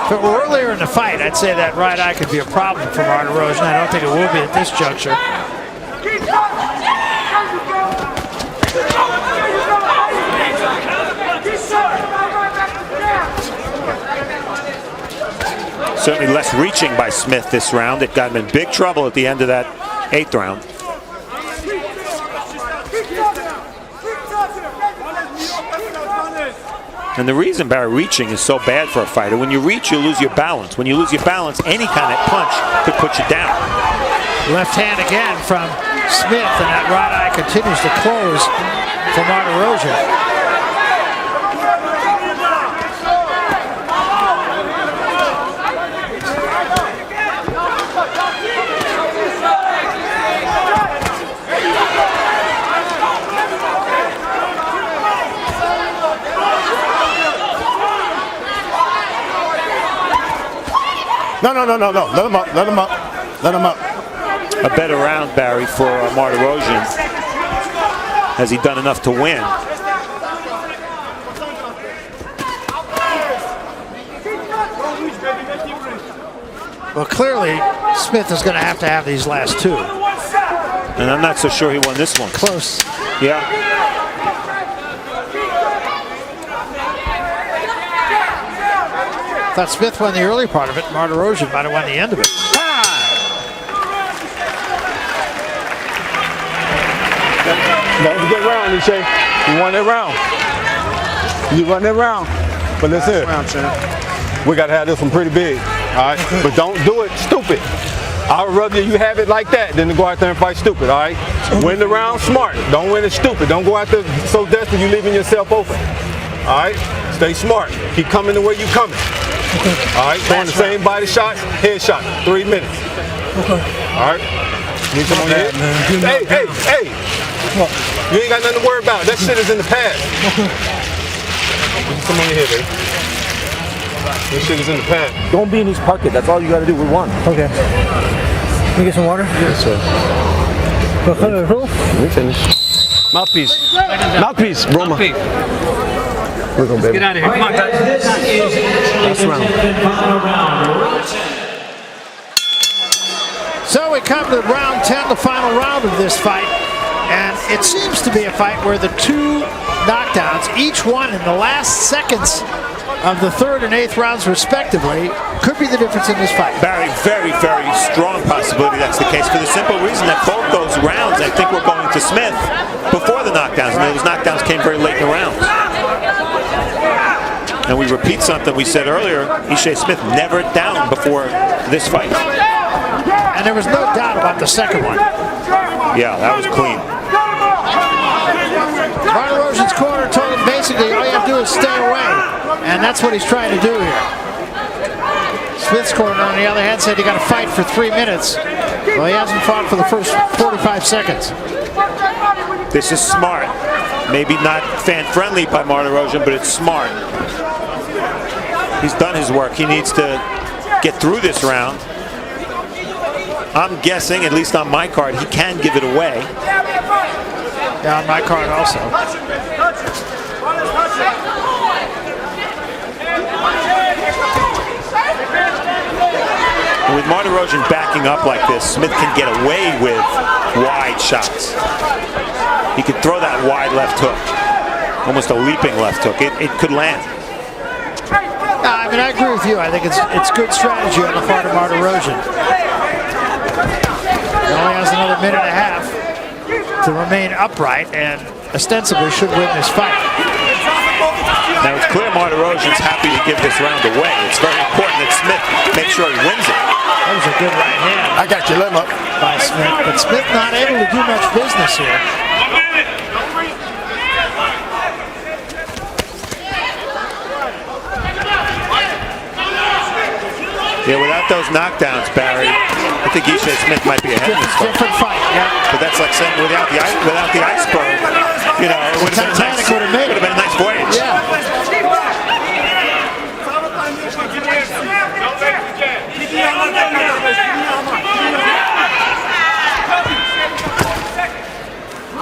If it were earlier in the fight, I'd say that right eye could be a problem for Martirosyan. I don't think it will be at this juncture. Certainly less reaching by Smith this round. It got him in big trouble at the end of that 8th round. And the reason, Barry, reaching is so bad for a fighter, when you reach, you lose your balance. When you lose your balance, any kind of punch could put you down. Left hand again from Smith, and that right eye continues to close for Martirosyan. No. Let him up. Let him up. Let him up. A better round, Barry, for Martirosyan. Has he done enough to win? Well, clearly, Smith is going to have these last 2. And I'm not so sure he won this one. Close. Yeah. Thought Smith won the early part of it. Martirosyan might have won the end of it. That was a good round, Ishe. You won that round. You won that round. But listen. We got to have this one pretty big. All right? But don't do it stupid. I would rather you have it like that than to go out there and fight stupid, all right? Win the round smart. Don't win it stupid. Don't go out there so desperate you're leaving yourself open. All right? Stay smart. Keep coming the way you coming. All right? Throwing the same body shots, head shot. 3 minutes. All right? You come on your head. Hey. You ain't got nothing to worry about. That shit is in the past. Come on your head, baby. This shit is in the past. Don't be in his pocket. That's all you got to do. We won. Okay. Can we get some water? Yes, sir. We finished. Mouthpiece. Mouthpiece, Roma. We're going, baby. Get out of here. Come on, guys. Last round. So we come to round 10, the final round of this fight. And it seems to be a fight where the two knockdowns, each one in the last seconds of the third and eighth rounds respectively, could be the difference in this fight. Barry, very, very strong possibility that's the case for the simple reason that both those rounds, I think, were going to Smith before the knockdowns, and those knockdowns came very late in the rounds. And we repeat something we said earlier, Ishe Smith never down before this fight. And there was no doubt about the second one. Yeah, that was clean. Martirosyan's corner told him basically all you have to do is stay away. And that's what he's trying to do here. Smith's corner, on the other hand, said you got to fight for 3 minutes. Well, he hasn't fought for the first 45 seconds. This is smart. Maybe not fan-friendly by Martirosyan, but it's smart. He's done his work. He needs to get through this round. I'm guessing, at least on my card, he can give it away. Yeah, on my card also. And with Martirosyan backing up like this, Smith can get away with wide shots. He could throw that wide left hook, almost a leaping left hook. It could land. I mean, I agree with you. I think it's good strategy on the part of Martirosyan. He only has another minute and a half to remain upright and ostensibly should win this fight. Now it's clear Martirosyan's happy to give this round away. It's very important that Smith make sure he wins it. That was a good right hand. I got you. Let him up. By Smith, but Smith not able to do much business here. Yeah, without those knockdowns, Barry, I think Ishe Smith might be ahead of this fight. Different fight, yeah. But that's like saying without the iceberg, you know, it would have been a nice voyage. Yeah.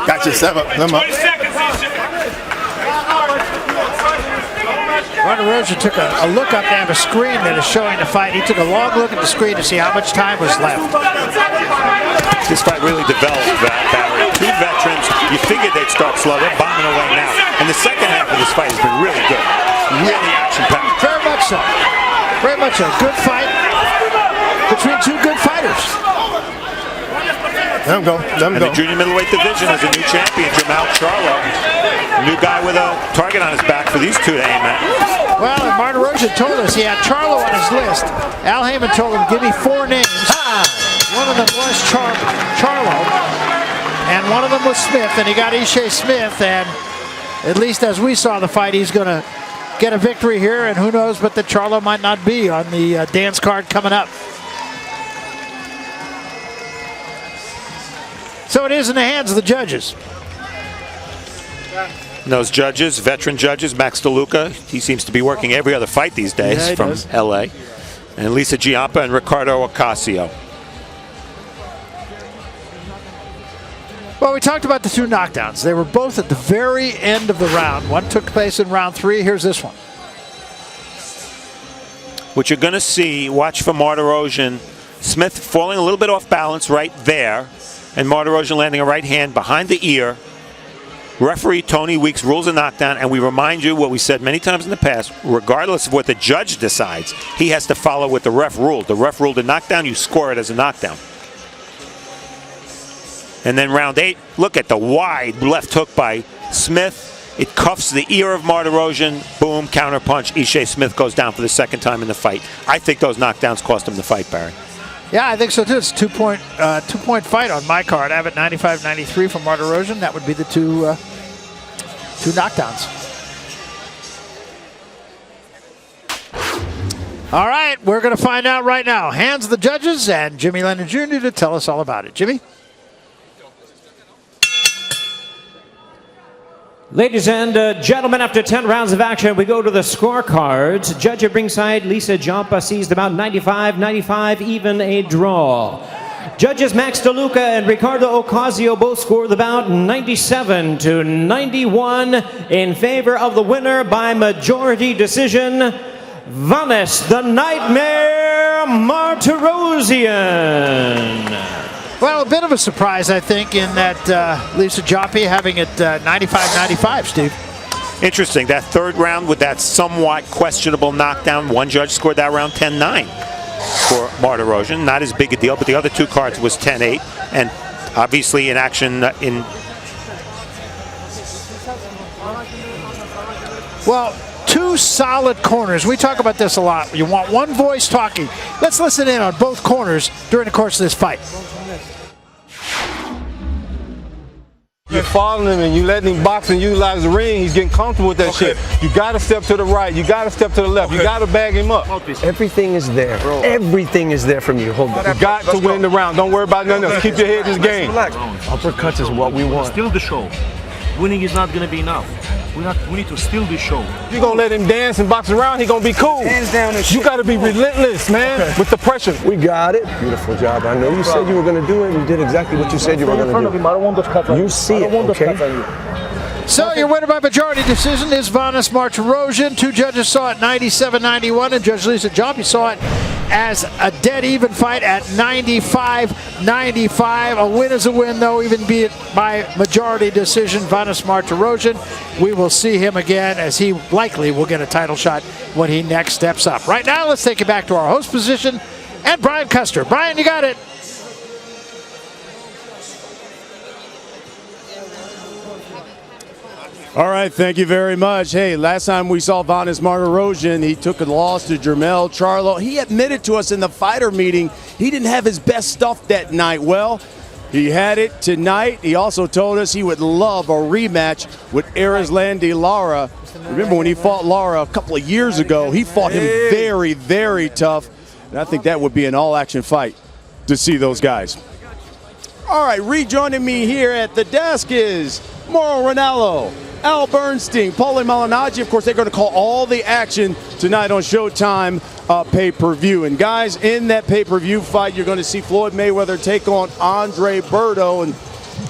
Got you. Step up. Let him up. Martirosyan took a look up to have a screen that is showing the fight. He took a long look at the screen to see how much time was left. This fight really developed, Barry. Two veterans, you figured they'd start slow. They're bombing away now. And the second half of this fight has been really good. Really action-packed. Very much so. Very much a good fight between two good fighters. Let him go. Let him And go. the junior middleweight division has a new champion, Jamal Charlo. New guy with a target on his back for these two to aim at. Well, and Martirosyan told us he had Charlo on his list. Al Heyman told him, give me 4 names. One of them was Charlo, and one of them was Smith, and he got Ishe Smith, and at least as we saw the fight, he's going to get a victory here, and who knows but that Charlo might not be on the dance card coming up. So it is in the hands of the judges. And those judges, veteran judges, Max DeLuca, he seems to be working every other fight these days Yeah, he from does. LA. And Lisa Giampa and Ricardo Ocasio. Well, we talked about the two knockdowns. They were both at the very end of the round. One took place in round 3. Here's this one. What you're going to see, watch for Martirosyan, Smith falling a little bit off balance right there, and Martirosyan landing a right hand behind the ear. Referee Tony Weeks rules a knockdown, and we remind you what we said many times in the past, regardless of what the judge decides, he has to follow what the ref ruled. The ref ruled a knockdown, you score it as a knockdown. And then round 8, look at the wide left hook by Smith. It cuffs the ear of Martirosyan. Boom, counterpunch. Ishe Smith goes down for the second time in the fight. I think those knockdowns cost him the fight, Barry. Yeah, I think so too. It's a two-point fight on my card. I have it 95-93 for Martirosyan. That would be the two knockdowns. All right, we're going to find out right now. Hands of the judges and Jimmy Lennon Jr. to tell us all about it. Jimmy? Ladies and gentlemen, after 10 rounds of action, we go to the scorecards. Judge at ringside, Lisa Jampa, sees about 95-95, even a draw. Judges Max DeLuca and Ricardo Ocasio both scored the bout 97-91 in favor of the winner by majority decision, Vanes the Nightmare Martirosyan. Well, a bit of a surprise, I think, in that Lisa Joppi having it 95-95, Steve. Interesting. That third round with that somewhat questionable knockdown, one judge scored that round 10-9 for Martirosyan. Not as big a deal, but the other two cards was 10-8. And obviously in action in... Well, two solid corners. We talk about this a lot. You want one voice talking. Let's listen in on both corners during the course of this fight. You're following him and you letting him box and utilize the ring. He's getting comfortable with that shit. You got to step to the right. You got to step to the left. You got to bag him up. Everything is there. Everything is there from you. Hold on. You got to win the round. Don't worry about nothing else. Keep your head in this game. Uppercuts is what we want. Steal the show. Winning is not going to be enough. We need to steal the show. You're going to let him dance and box around, he's going to be cool. Hands down and you got to be relentless, man, with the pressure. We got it. Beautiful job. I know you said you were going to do it. You did exactly what you said you were going to do. You see it, okay? So your winner by majority decision is Vanes Martirosyan. Two judges saw it 97-91, and Judge Lisa Joppi saw it as a dead even fight at 95-95. A win is a win, though, even be it by majority decision. Vanes Martirosyan, we will see him again as he likely will get a title shot when he next steps up. Right now, let's take it back to our host position and Brian Custer. Brian, you got it. All right, thank you very much. Hey, last time we saw Vanes Martirosyan, he took a loss to Jermell Charlo. He admitted to us in the fighter meeting he didn't have his best stuff that night. Well, he had it tonight. He also told us he would love a rematch with Erislandy Lara. Remember when he fought Lara a couple of years ago, he fought him very, very tough. And I think that would be an all-action fight to see those guys. All right, rejoining me here at the desk is Mauro Ranallo, Al Bernstein, Paulie Malignaggi. Of course, they're going to call all the action tonight on Showtime pay-per-view. And guys, in that pay-per-view fight, you're going to see Floyd Mayweather take on Andre Berto. And,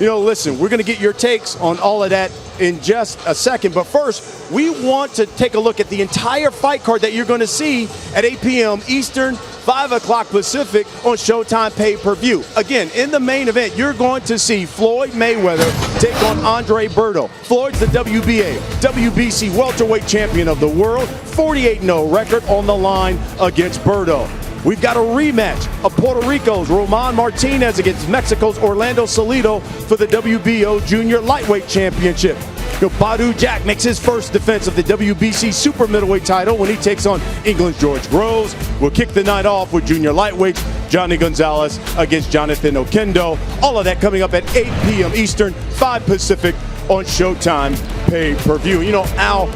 you know, listen, we're going to get your takes on all of that in just a second. But first, we want to take a look at the entire fight card that you're going to see at 8 p.m. Eastern, 5 o'clock Pacific on Showtime pay-per-view. Again, in the main event, you're going to see Floyd Mayweather take on Andre Berto. Floyd's the WBA, WBC welterweight champion of the world, 48-0 record on the line against Berto. We've got a rematch of Puerto Rico's Roman Martinez against Mexico's Orlando Salido for the WBO Junior Lightweight Championship. Badou Jack makes his first defense of the WBC Super Middleweight title when he takes on England's George Groves. We'll kick the night off with Junior Lightweights, Johnny Gonzalez against Jonathan Okendo. All of that coming up at 8 p.m. Eastern, 5 Pacific on Showtime pay-per-view. You know, Al,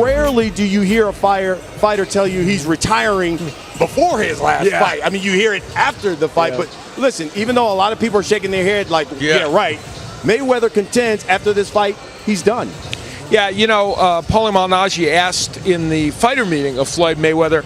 rarely do you hear a fighter tell you he's retiring before his last fight. I mean, you hear it after the fight, but listen, even though a lot of people are shaking their head like, yeah right, Mayweather contends after this fight, he's done. Yeah, you know, Paulie Malignaggi asked in the fighter meeting of Floyd Mayweather,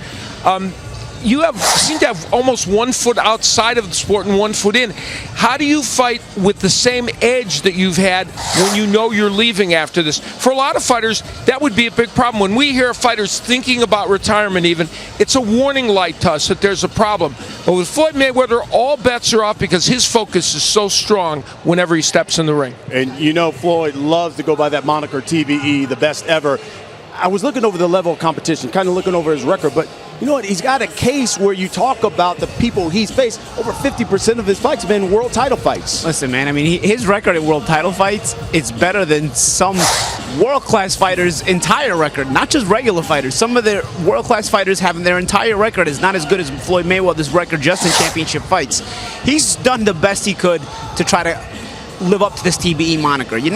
you seem to have almost 1 foot outside of the sport and 1 foot in. How do you fight with the same edge that you've had when you know you're leaving after this? For a lot of fighters, that would be a big problem. When we hear fighters thinking about retirement even, it's a warning light to us that there's a problem. But with Floyd Mayweather, all bets are off because his focus is so strong whenever he steps in the ring. And you know Floyd loves to go by that moniker TBE, the best ever. I was looking over the level of competition, kind of looking over his record, but you know what? He's got a case where you talk about the people he's faced. Over 50% of his fights have been world title fights. Listen, man, I mean, his record in world title fights is better than some world-class fighters' entire record, not just regular fighters. Some of the world-class fighters having their entire record is not as good as Floyd Mayweather's record just in championship fights. He's done the best he could to try to live up to this TBE moniker. You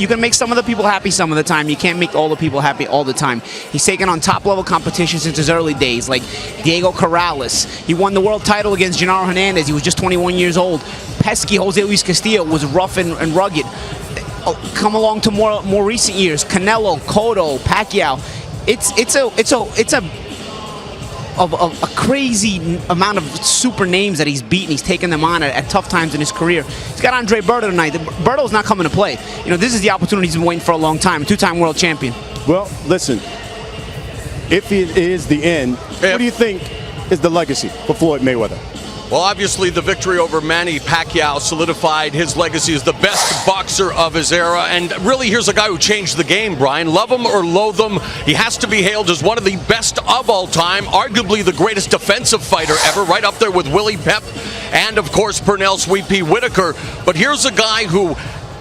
can make some of the people happy some of the time. You can't make all the people happy all the time. He's taken on top-level competition since his early days, like Diego Corrales. He won the world title against Genaro Hernandez. He was just 21 years old. Pesky Jose Luis Castillo was rough and rugged. Come along to more recent years, Canelo, Cotto, Pacquiao. It's a crazy amount of super names that he's beaten. He's taken them on at tough times in his career. He's got Andre Berto tonight. Berto's not coming to play. You know, this is the opportunity he's been waiting for a long time. Two-time world champion. Well, listen, if it is the end, what do you think is the legacy for Floyd Mayweather? Well, obviously the victory over Manny Pacquiao solidified his legacy as the best boxer of his era. And really, here's a guy who changed the game, Brian. Love him or loathe him, he has to be hailed as one of the best of all time, arguably the greatest defensive fighter ever, right up there with Willie Pep and, of course, Pernell Sweet Pea Whitaker. But here's a guy who,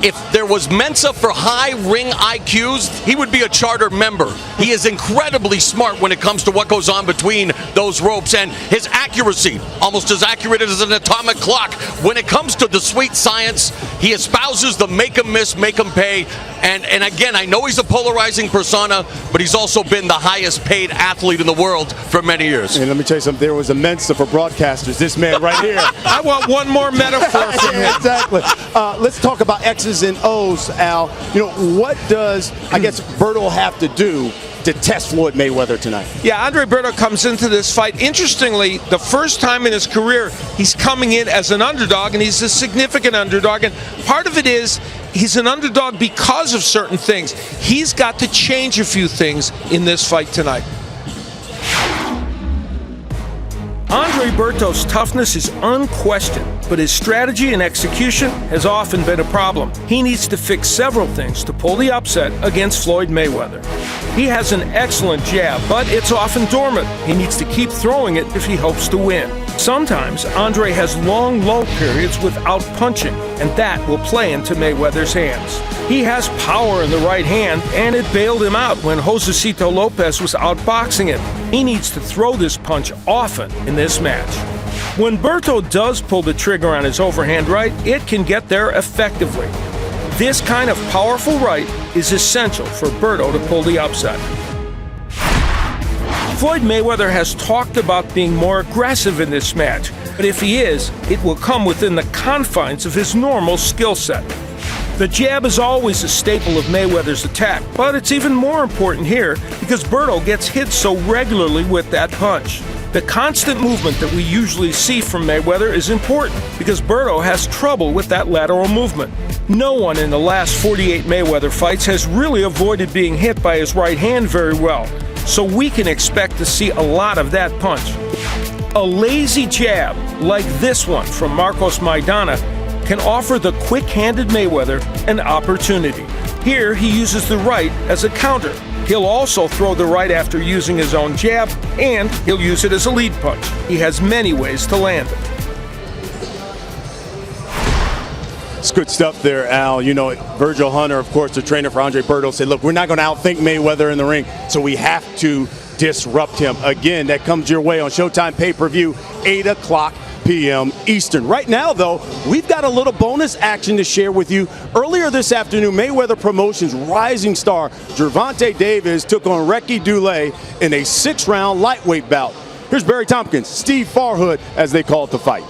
if there was Mensa for high ring IQs, he would be a charter member. He is incredibly smart when it comes to what goes on between those ropes, and his accuracy, almost as accurate as an atomic clock. When it comes to the sweet science, he espouses the make 'em miss, make 'em pay. And again, I know he's a polarizing persona, but he's also been the highest paid athlete in the world for many years. And let me tell you something, there was a Mensa for broadcasters, this man right here. I want one more metaphor from him. Exactly. Let's talk about X's and O's, Al. You know, what does, I guess, Berto have to do to test Floyd Mayweather tonight? Yeah, Andre Berto comes into this fight. Interestingly, the first time in his career, he's coming in as an underdog, and he's a significant underdog. And part of it is he's an underdog because of certain things. He's got to change a few things in this fight tonight. Andre Berto's toughness is unquestioned, but his strategy and execution has often been a problem. He needs to fix several things to pull the upset against Floyd Mayweather. He has an excellent jab, but it's often dormant. He needs to keep throwing it if he hopes to win. Sometimes Andre has long lull periods without punching, and that will play into Mayweather's hands. He has power in the right hand, and it bailed him out when Josecito Lopez was outboxing him. He needs to throw this punch often in this match. When Berto does pull the trigger on his overhand right, it can get there effectively. This kind of powerful right is essential for Berto to pull the upset. Floyd Mayweather has talked about being more aggressive in this match, but if he is, it will come within the confines of his normal skill set. The jab is always a staple of Mayweather's attack, but it's even more important here because Berto gets hit so regularly with that punch. The constant movement that we usually see from Mayweather is important because Berto has trouble with that lateral movement. No one in the last 48 Mayweather fights has really avoided being hit by his right hand very well, so we can expect to see a lot of that punch. A lazy jab, like this one from Marcos Maidana, can offer the quick-handed Mayweather an opportunity. Here, he uses the right as a counter. He'll also throw the right after using his own jab, and he'll use it as a lead punch. He has many ways to land it. It's good stuff there, Al. You know, Virgil Hunter, of course, the trainer for Andre Berto, said, look, we're not going to outthink Mayweather in the ring, so we have to disrupt him. Again, that comes your way on Showtime pay-per-view, 8 o'clock p.m. Eastern. Right now, though, we've got a little bonus action to share with you. Earlier this afternoon, Mayweather Promotions rising star Gervonta Davis took on Ricky Dulé in a 6-round lightweight bout. Here's Barry Tompkins, Steve Farhood, as they called the fight.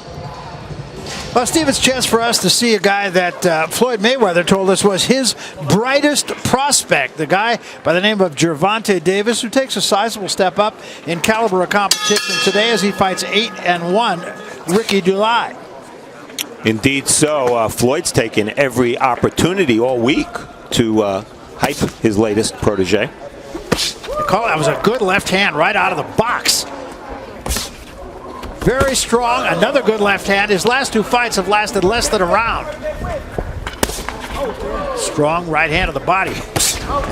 Well, Steve, it's a chance for us to see a guy that Floyd Mayweather told us was his brightest prospect, the guy by the name of Gervonta Davis, who takes a sizable step up in caliber of competition today as he fights 8-1 Ricky Dulé. Indeed so. Floyd's taken every opportunity all week to hype his latest protege. That was a good left hand right out of the box. Very strong, another good left hand. His last 2 fights have lasted less than a round. Strong right hand of the body.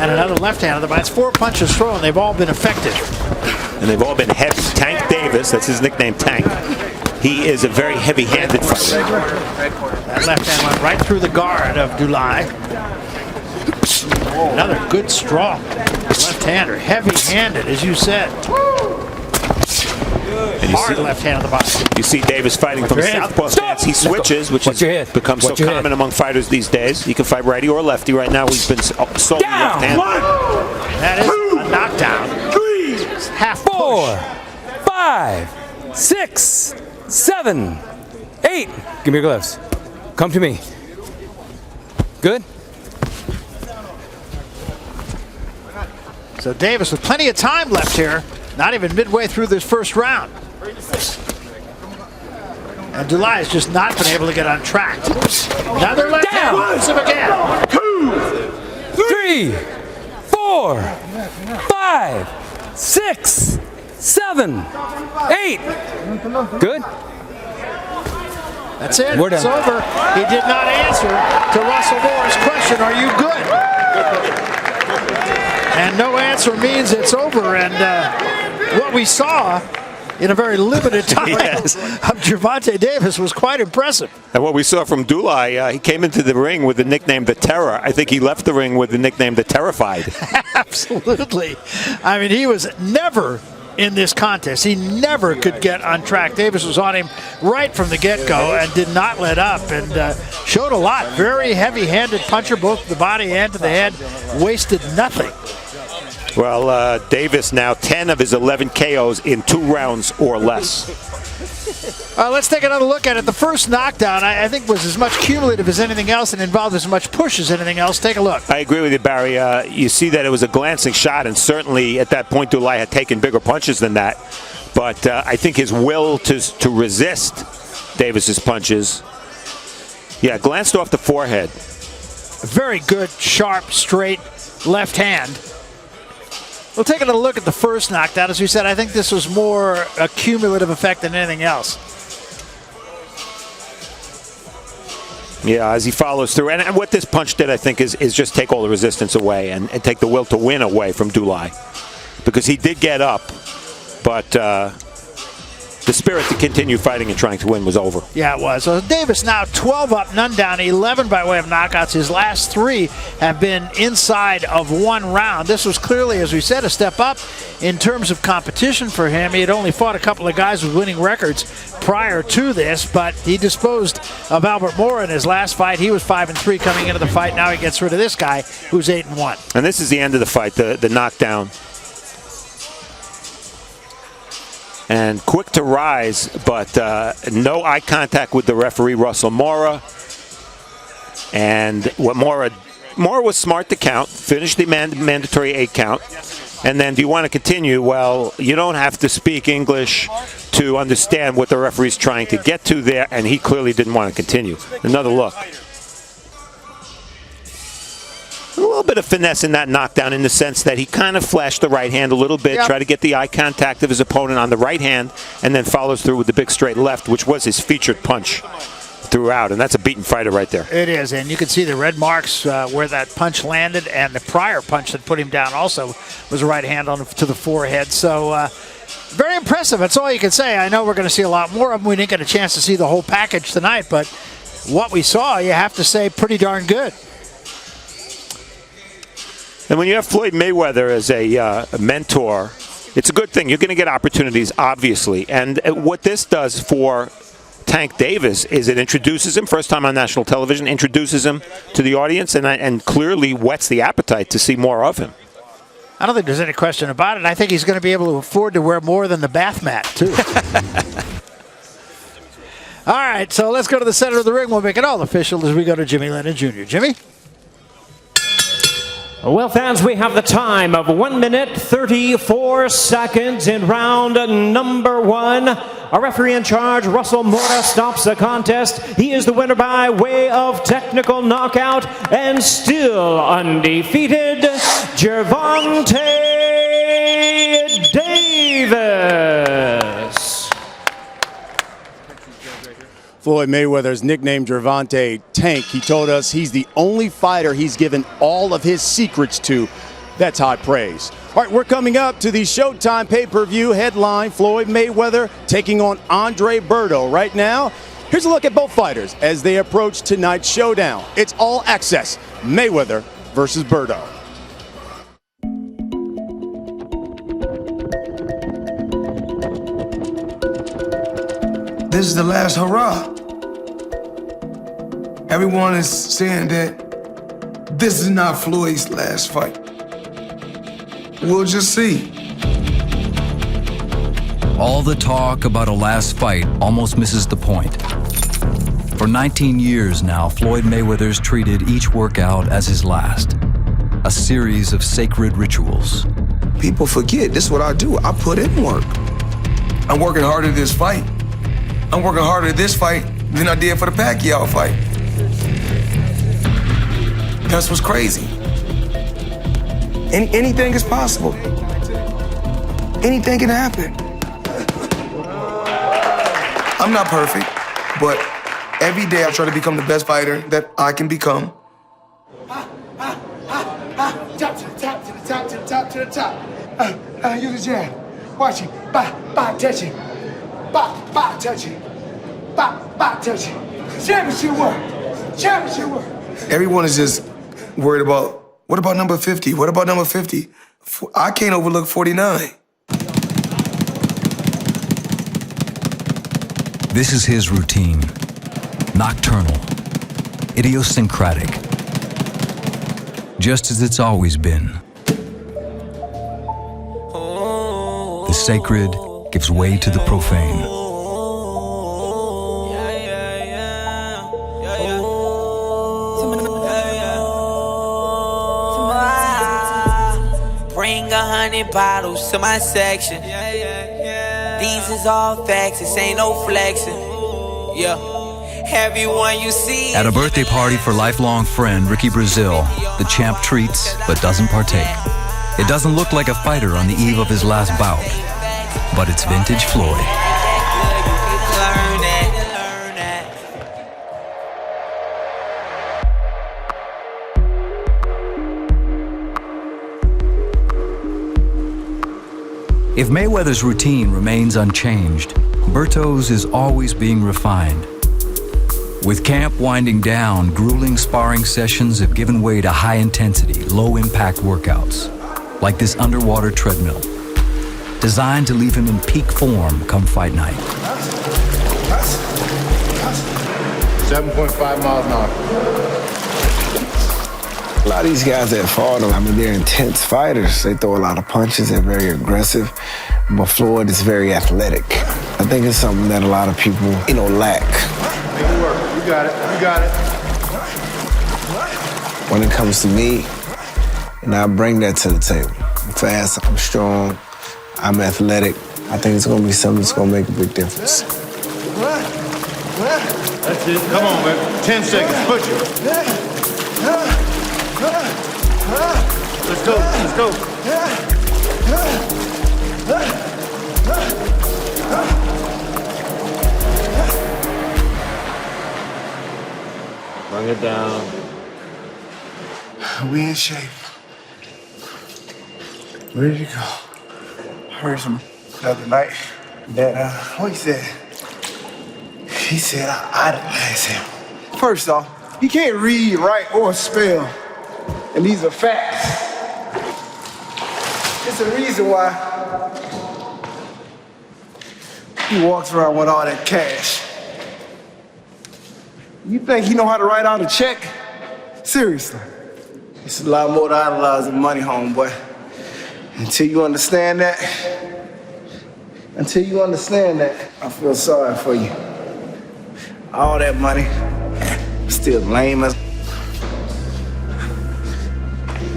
And another left hand of the body. It's 4 punches thrown. They've all been effective. and they've all been heavy. Tank Davis, that's his nickname, Tank. He is a very heavy-handed fighter. That left hand went right through the guard of Dulai. Another good, strong left-hander, heavy-handed, as you said. Hard left hand on the body. You see Davis fighting from a southpaw stance. He switches, which has become so common among fighters these days. He can fight righty or lefty. Right now, he's been solely left-handed. That is a knockdown. 3, half 4, 5, 6, 7, 8. Give me your gloves. Come to me. Good. So Davis with plenty of time left here. Not even midway through this first round. And Dulai has just not been able to get on track. Another left hand. Again. 2, 3, 4, 5, 6, 7, 8. Good. That's it. We're done. It's over. He did not answer to Russell Moore's question, are you good? And no answer means it's over. And what we saw in a very limited time of Gervonta Davis was quite impressive. And what we saw from Dulai, he came into the ring with the nickname The Terror. I think he left the ring with the nickname The Terrified. Absolutely. I mean, he was never in this contest. He never could get on track. Davis was on him right from the get-go and did not let up and showed a lot. Very heavy-handed puncher, both to the body and to the head. Wasted nothing. Well, Davis now 10 of his 11 KOs in 2 rounds or less. Let's take another look at it. The first knockdown, I think, was as much cumulative as anything else and involved as much push as anything else. Take a look. I agree with you, Barry. You see that it was a glancing shot, and certainly at that point, Dulai had taken bigger punches than that. But I think his will to resist Davis's punches, glanced off the forehead. Very good, sharp, straight left hand. We'll take another look at the first knockdown. As we said, I think this was more a cumulative effect than anything else. Yeah, as he follows through. And what this punch did, I think, is just take all the resistance away and take the will to win away from Dulai. Because he did get up, but the spirit to continue fighting and trying to win was over. Yeah, it was. So Davis now 12 up, none down, 11 by way of knockouts. His last 3 have been inside of 1 round. This was clearly, as we said, a step up in terms of competition for him. He had only fought a couple of guys with winning records prior to this, but he disposed of Albert Moore in his last fight. He was 5-3 coming into the fight. Now he gets rid of this guy who's 8-1. And this is the end of the fight, the knockdown. And quick to rise, but no eye contact with the referee, Russell Mora. And what Mora was smart to count, finished the mandatory 8 count. And then, do you want to continue? Well, you don't have to speak English to understand what the referee's trying to get to there, and he clearly didn't want to continue. Another look. A little bit of finesse in that knockdown in the sense that he kind of flashed the right hand a little bit, tried to get the eye contact of his opponent on the right hand, and then follows through with the big straight left, which was his featured punch throughout, and that's a beaten fighter right there. It is, and you can see the red marks where that punch landed, and the prior punch that put him down also was a right hand to the forehead. So very impressive. That's all you can say. I know we're going to see a lot more of them. We didn't get a chance to see the whole package tonight, but what we saw, you have to say, pretty darn good. And when you have Floyd Mayweather as a mentor, it's a good thing. You're going to get opportunities, obviously. And what this does for Tank Davis is it introduces him, first time on national television, introduces him to the audience and clearly whets the appetite to see more of him. I don't think there's any question about it. I think he's going to be able to afford to wear more than the bath mat, too. All right, so let's go to the center of the ring. We'll make it all official as we go to Jimmy Lennon Jr. Jimmy? Well, fans, we have the time of 1 minute, 34 seconds in round number 1. Our referee in charge, Russell Mora, stops the contest. He is the winner by way of technical knockout and still undefeated, Gervonta Davis. Floyd Mayweather's nicknamed Gervonta Tank. He told us he's the only fighter he's given all of his secrets to. That's high praise. All right, we're coming up to the Showtime pay-per-view headline, Floyd Mayweather taking on Andre Berto. Right now, here's a look at both fighters as they approach tonight's showdown. It's All Access, Mayweather versus Berto. This is the last hurrah. Everyone is saying that this is not Floyd's last fight. We'll just see. All the talk about a last fight almost misses the point. For 19 years now, Floyd Mayweather's treated each workout as his last. A series of sacred rituals. People forget, this is what I do. I put in work. I'm working harder this fight. I'm working harder this fight than I did for the Pacquiao fight. That's what's crazy. Anything is possible. Anything can happen. I'm not perfect, but every day I try to become the best fighter that I can become. Top to the top, to the top, to the top, to the top. Use the jab. Watch it. Bop, touch it. Bop, touch it. Bop, touch it. Championship work. Championship work. Everyone is just worried about, what about number 50? What about number 50? I can't overlook 49. This is his routine. Nocturnal, idiosyncratic, just as it's always been. The sacred gives way to the profane. Bring 100 bottles to my section. These is all facts, this ain't no flexing. Yeah, everyone you see. At a birthday party for lifelong friend Ricky Brazil, the champ treats but doesn't partake. It doesn't look like a fighter on the eve of his last bout, but it's vintage Floyd. If Mayweather's routine remains unchanged, Berto's is always being refined. With camp winding down, grueling sparring sessions have given way to high-intensity, low-impact workouts, like this underwater treadmill, designed to leave him in peak form come fight night. 7.5 miles an hour. A lot of these guys that fought him, I mean, they're intense fighters. They throw a lot of punches, they're very aggressive, but Floyd is very athletic. I think it's something that a lot of people, lack. Make it work. You got it. You got it. When it comes to me, and I bring that to the table. I'm fast, I'm strong, I'm athletic. I think it's gonna be something that's gonna make a big difference. That's it. Come on, man. 10 seconds. Push it. Let's go. Let's go. Bring it down. We in shape. Where did you go? I heard some the other night that, what he said? He said I idolize him. First off, he can't read, write, or spell. And these are facts. It's the reason why he walks around with all that cash. You think he know how to write out a check? Seriously. It's a lot more to idolize than money, homeboy. Until you understand that, I feel sorry for you. All that money, still lame as.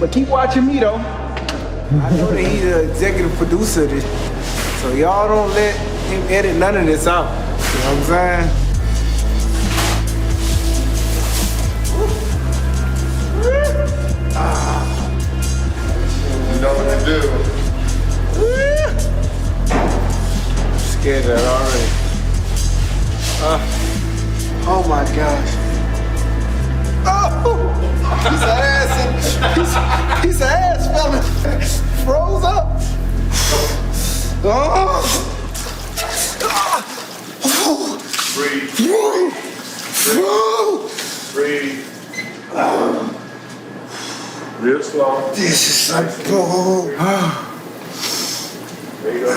But keep watching me, though. I know that he's the executive producer of this, so y'all don't let him edit none of this out. You know what I'm saying? You know what to do. Scared of that already. Oh my gosh. Oh! He's an ass fella. froze up. Breathe. Breathe. Real slow. This is so cool. There you go.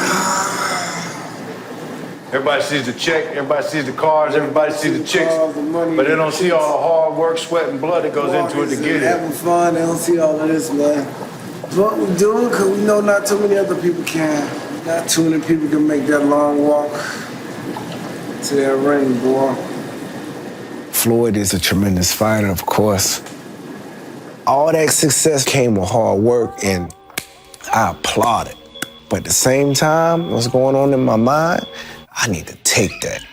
Everybody sees the check, everybody sees the cars, everybody sees the chicks, but they don't see all the hard work, sweat, and blood that goes into it to get it. Having fun, they don't see all of this, man. It's what we're doing, because we know not too many other people can. Not too many people can make that long walk to that ring, boy. Floyd is a tremendous fighter, of course. All that success came with hard work, and I applaud it. But at the same time, what's going on in my mind, I need to take that.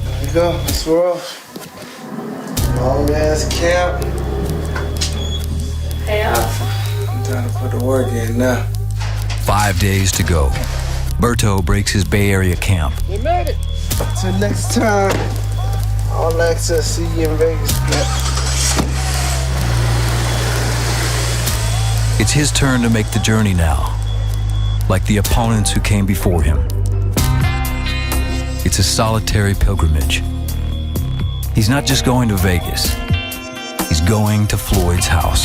There you go, that's rough. Long ass camp. Pay off. I'm trying to put the work in now. 5 days to go. Berto breaks his Bay Area camp. We made it. Till next time. All access, see you in Vegas. It's his turn to make the journey now, like the opponents who came before him. It's a solitary pilgrimage. He's not just going to Vegas. He's going to Floyd's house,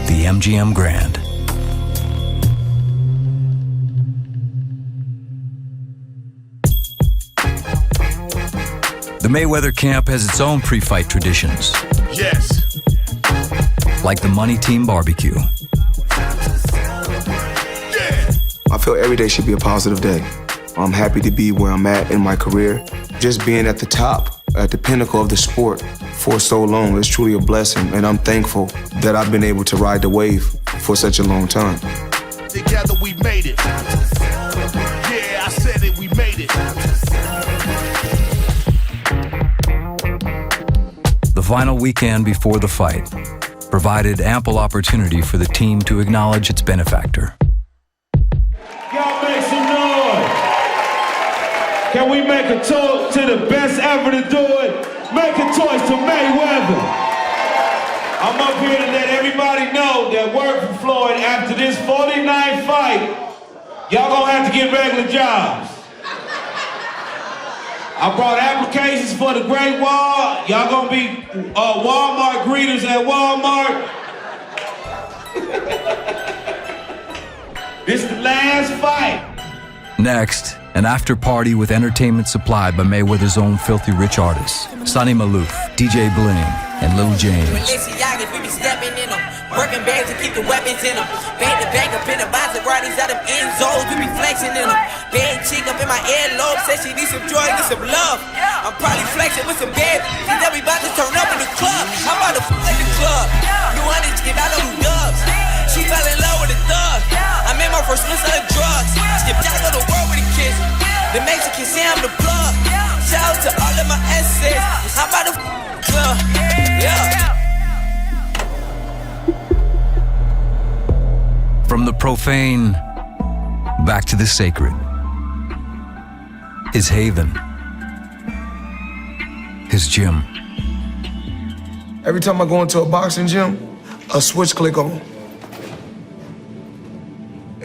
the MGM Grand. The Mayweather camp has its own pre-fight traditions. Yes. Like the Money Team Barbecue. I feel every day should be a positive day. I'm happy to be where I'm at in my career. Just being at the top, at the pinnacle of the sport for so long is truly a blessing, and I'm thankful that I've been able to ride the wave for such a long time. Together we made it. Yeah, I said it, we made it. The final weekend before the fight provided ample opportunity for the team to acknowledge its benefactor. Y'all make some noise. Can we make a toast to the best ever to do it? Make a toast to Mayweather. I'm up here to let everybody know that work for Floyd after this 49 fight, y'all gonna have to get regular jobs. I brought applications for the Great Wall. Y'all gonna be Walmart greeters at Walmart. This is the last fight. Next, an after party with entertainment supplied by Mayweather's own filthy rich artists, Sonny Malouf, DJ Bling, and Lil James. Balenciagas, we be stepping in them. Working bags to keep the weapons in them. Bank to bank up in the Maseratis out of end zones, we be flexing in them. Bad chick up in my earlobe, said she needs some joy, need some love. I'm probably flexing with some bad bitches that we about to turn up in the club. I'm about to play the club. New hundreds, get out of them dubs. She fell in love with a thug. I made my first list of drugs. Skip out of the world with a kiss. The Mexican say I'm the plug. Shout out to all of my essays. I'm about to club. Yeah. From the profane back to the sacred. His haven. His gym. Every time I go into a boxing gym, a switch click on.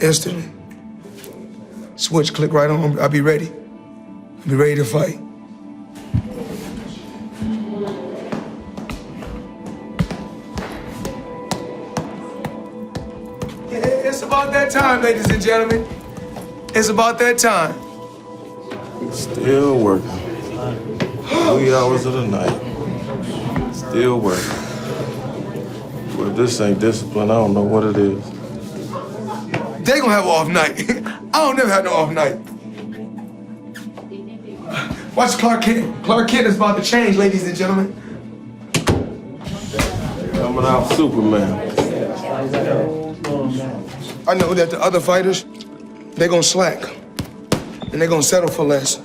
Instantly. Switch click right on. I'll be ready. I'll be ready to fight. It's about that time, ladies and gentlemen. It's about that time. Still working. 3 hours of the night. Still working. But if this ain't discipline, I don't know what it is. They gonna have an off night. I don't never have no off night. Watch Clark Kent. Clark Kent is about to change, ladies and gentlemen. Coming out Superman. I know that the other fighters, they gonna slack. And they gonna settle for less.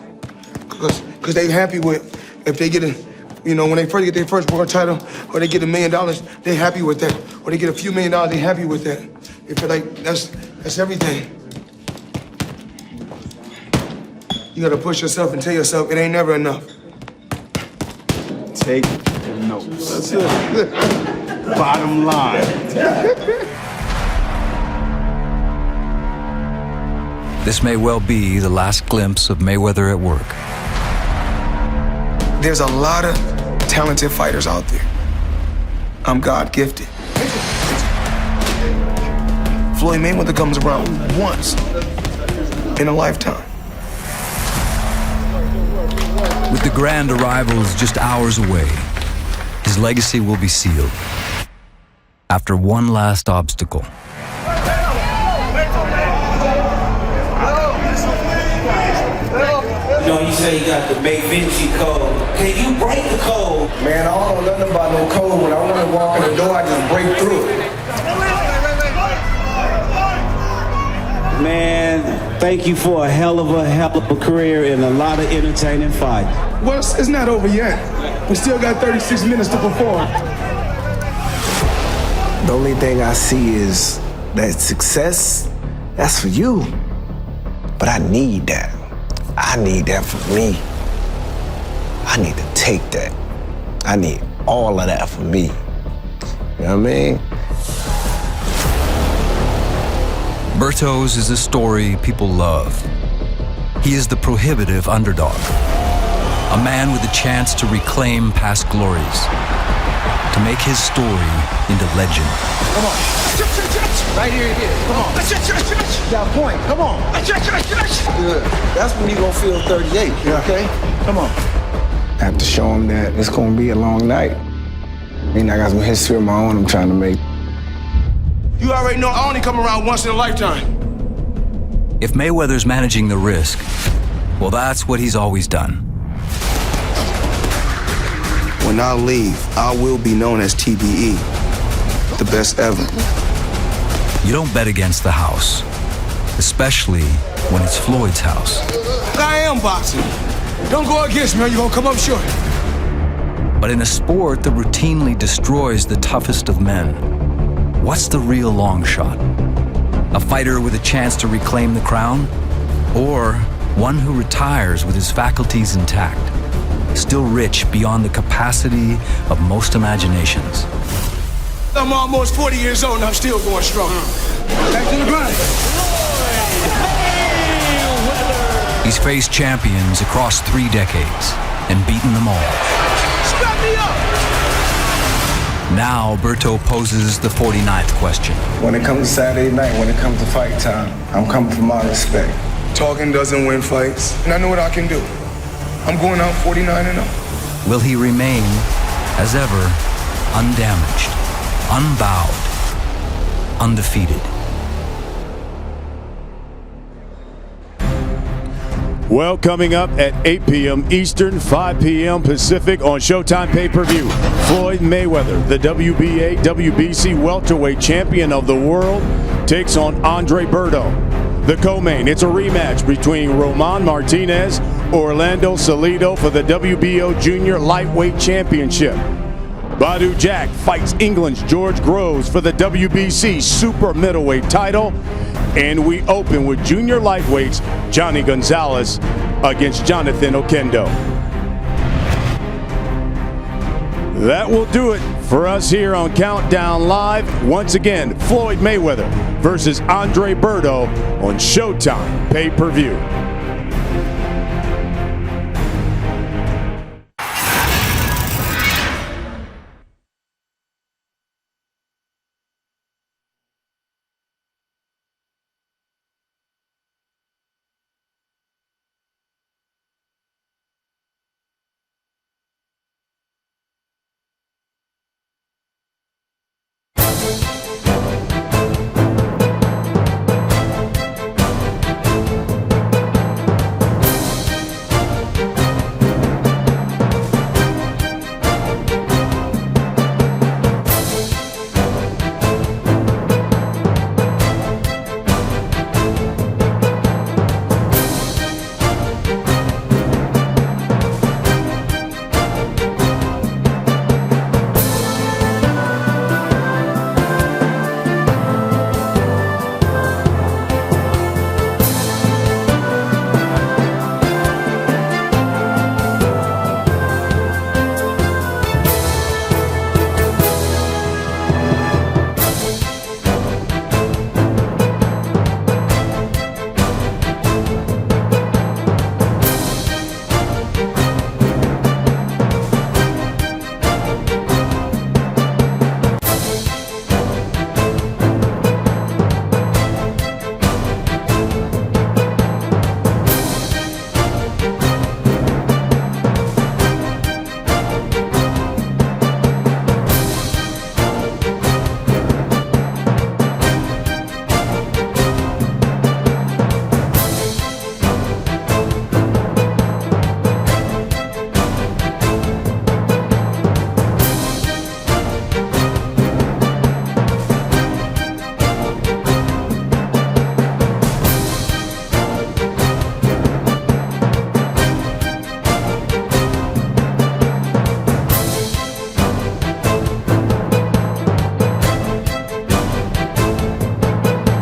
Cause they happy with, if they get a, when they first get their first world title, or they get $1 million, they happy with that. Or they get a few $1 million, they happy with that. They feel like that's everything. You gotta push yourself and tell yourself it ain't never enough. Take notes. That's it. Bottom line. This may well be the last glimpse of Mayweather at work. There's a lot of talented fighters out there. I'm God gifted. Floyd Mayweather comes around once in a lifetime. With the grand arrivals just hours away, his legacy will be sealed. After one last obstacle. You know, you say you got the Bay Vinci code. Can you break the code? Man, I don't know nothing about no code. When I want to walk in the door, I just break through it. Man, thank you for a hell of a career and a lot of entertaining fights. Well, it's not over yet. We still got 36 minutes to perform. The only thing I see is that success, that's for you. But I need that. I need that for me. I need to take that. I need all of that for me. You know what I mean? Berto's is a story people love. He is the prohibitive underdog. A man with a chance to reclaim past glories. To make his story into legend. Come on. Right here it is. Come on. You got a point. Come on. Good. That's when you gonna feel 38, okay? Come on. I have to show him that it's gonna be a long night. I mean, I got some history of my own I'm trying to make. You already know I only come around once in a lifetime. If Mayweather's managing the risk, well, that's what he's always done. When I leave, I will be known as TBE, the best ever. You don't bet against the house, especially when it's Floyd's house. I am boxing. Don't go against me or you're gonna come up short. But in a sport that routinely destroys the toughest of men, what's the real long shot? A fighter with a chance to reclaim the crown? Or one who retires with his faculties intact, still rich beyond the capacity of most imaginations? I'm almost 40 years old and I'm still going strong. Back to the grind. He's faced champions across 3 decades and beaten them all. Strap me up! Now Berto poses the 49th question. When it comes to Saturday night, when it comes to fight time, I'm coming for my respect. Talking doesn't win fights, and I know what I can do. I'm going out 49-0. Will he remain, as ever, undamaged, unbowed, undefeated? Well, coming up at 8 p.m. Eastern, 5 p.m. Pacific on Showtime pay-per-view, Floyd Mayweather, the WBA, WBC welterweight champion of the world, takes on Andre Berto. The co-main, it's a rematch between Roman Martinez, Orlando Salido for the WBO Junior Lightweight Championship. Badu Jack fights England's George Groves for the WBC Super Middleweight title. And we open with junior lightweights Johnny Gonzalez against Jonathan Oquendo. That will do it for us here on Countdown Live. Once again, Floyd Mayweather versus Andre Berto on Showtime pay-per-view.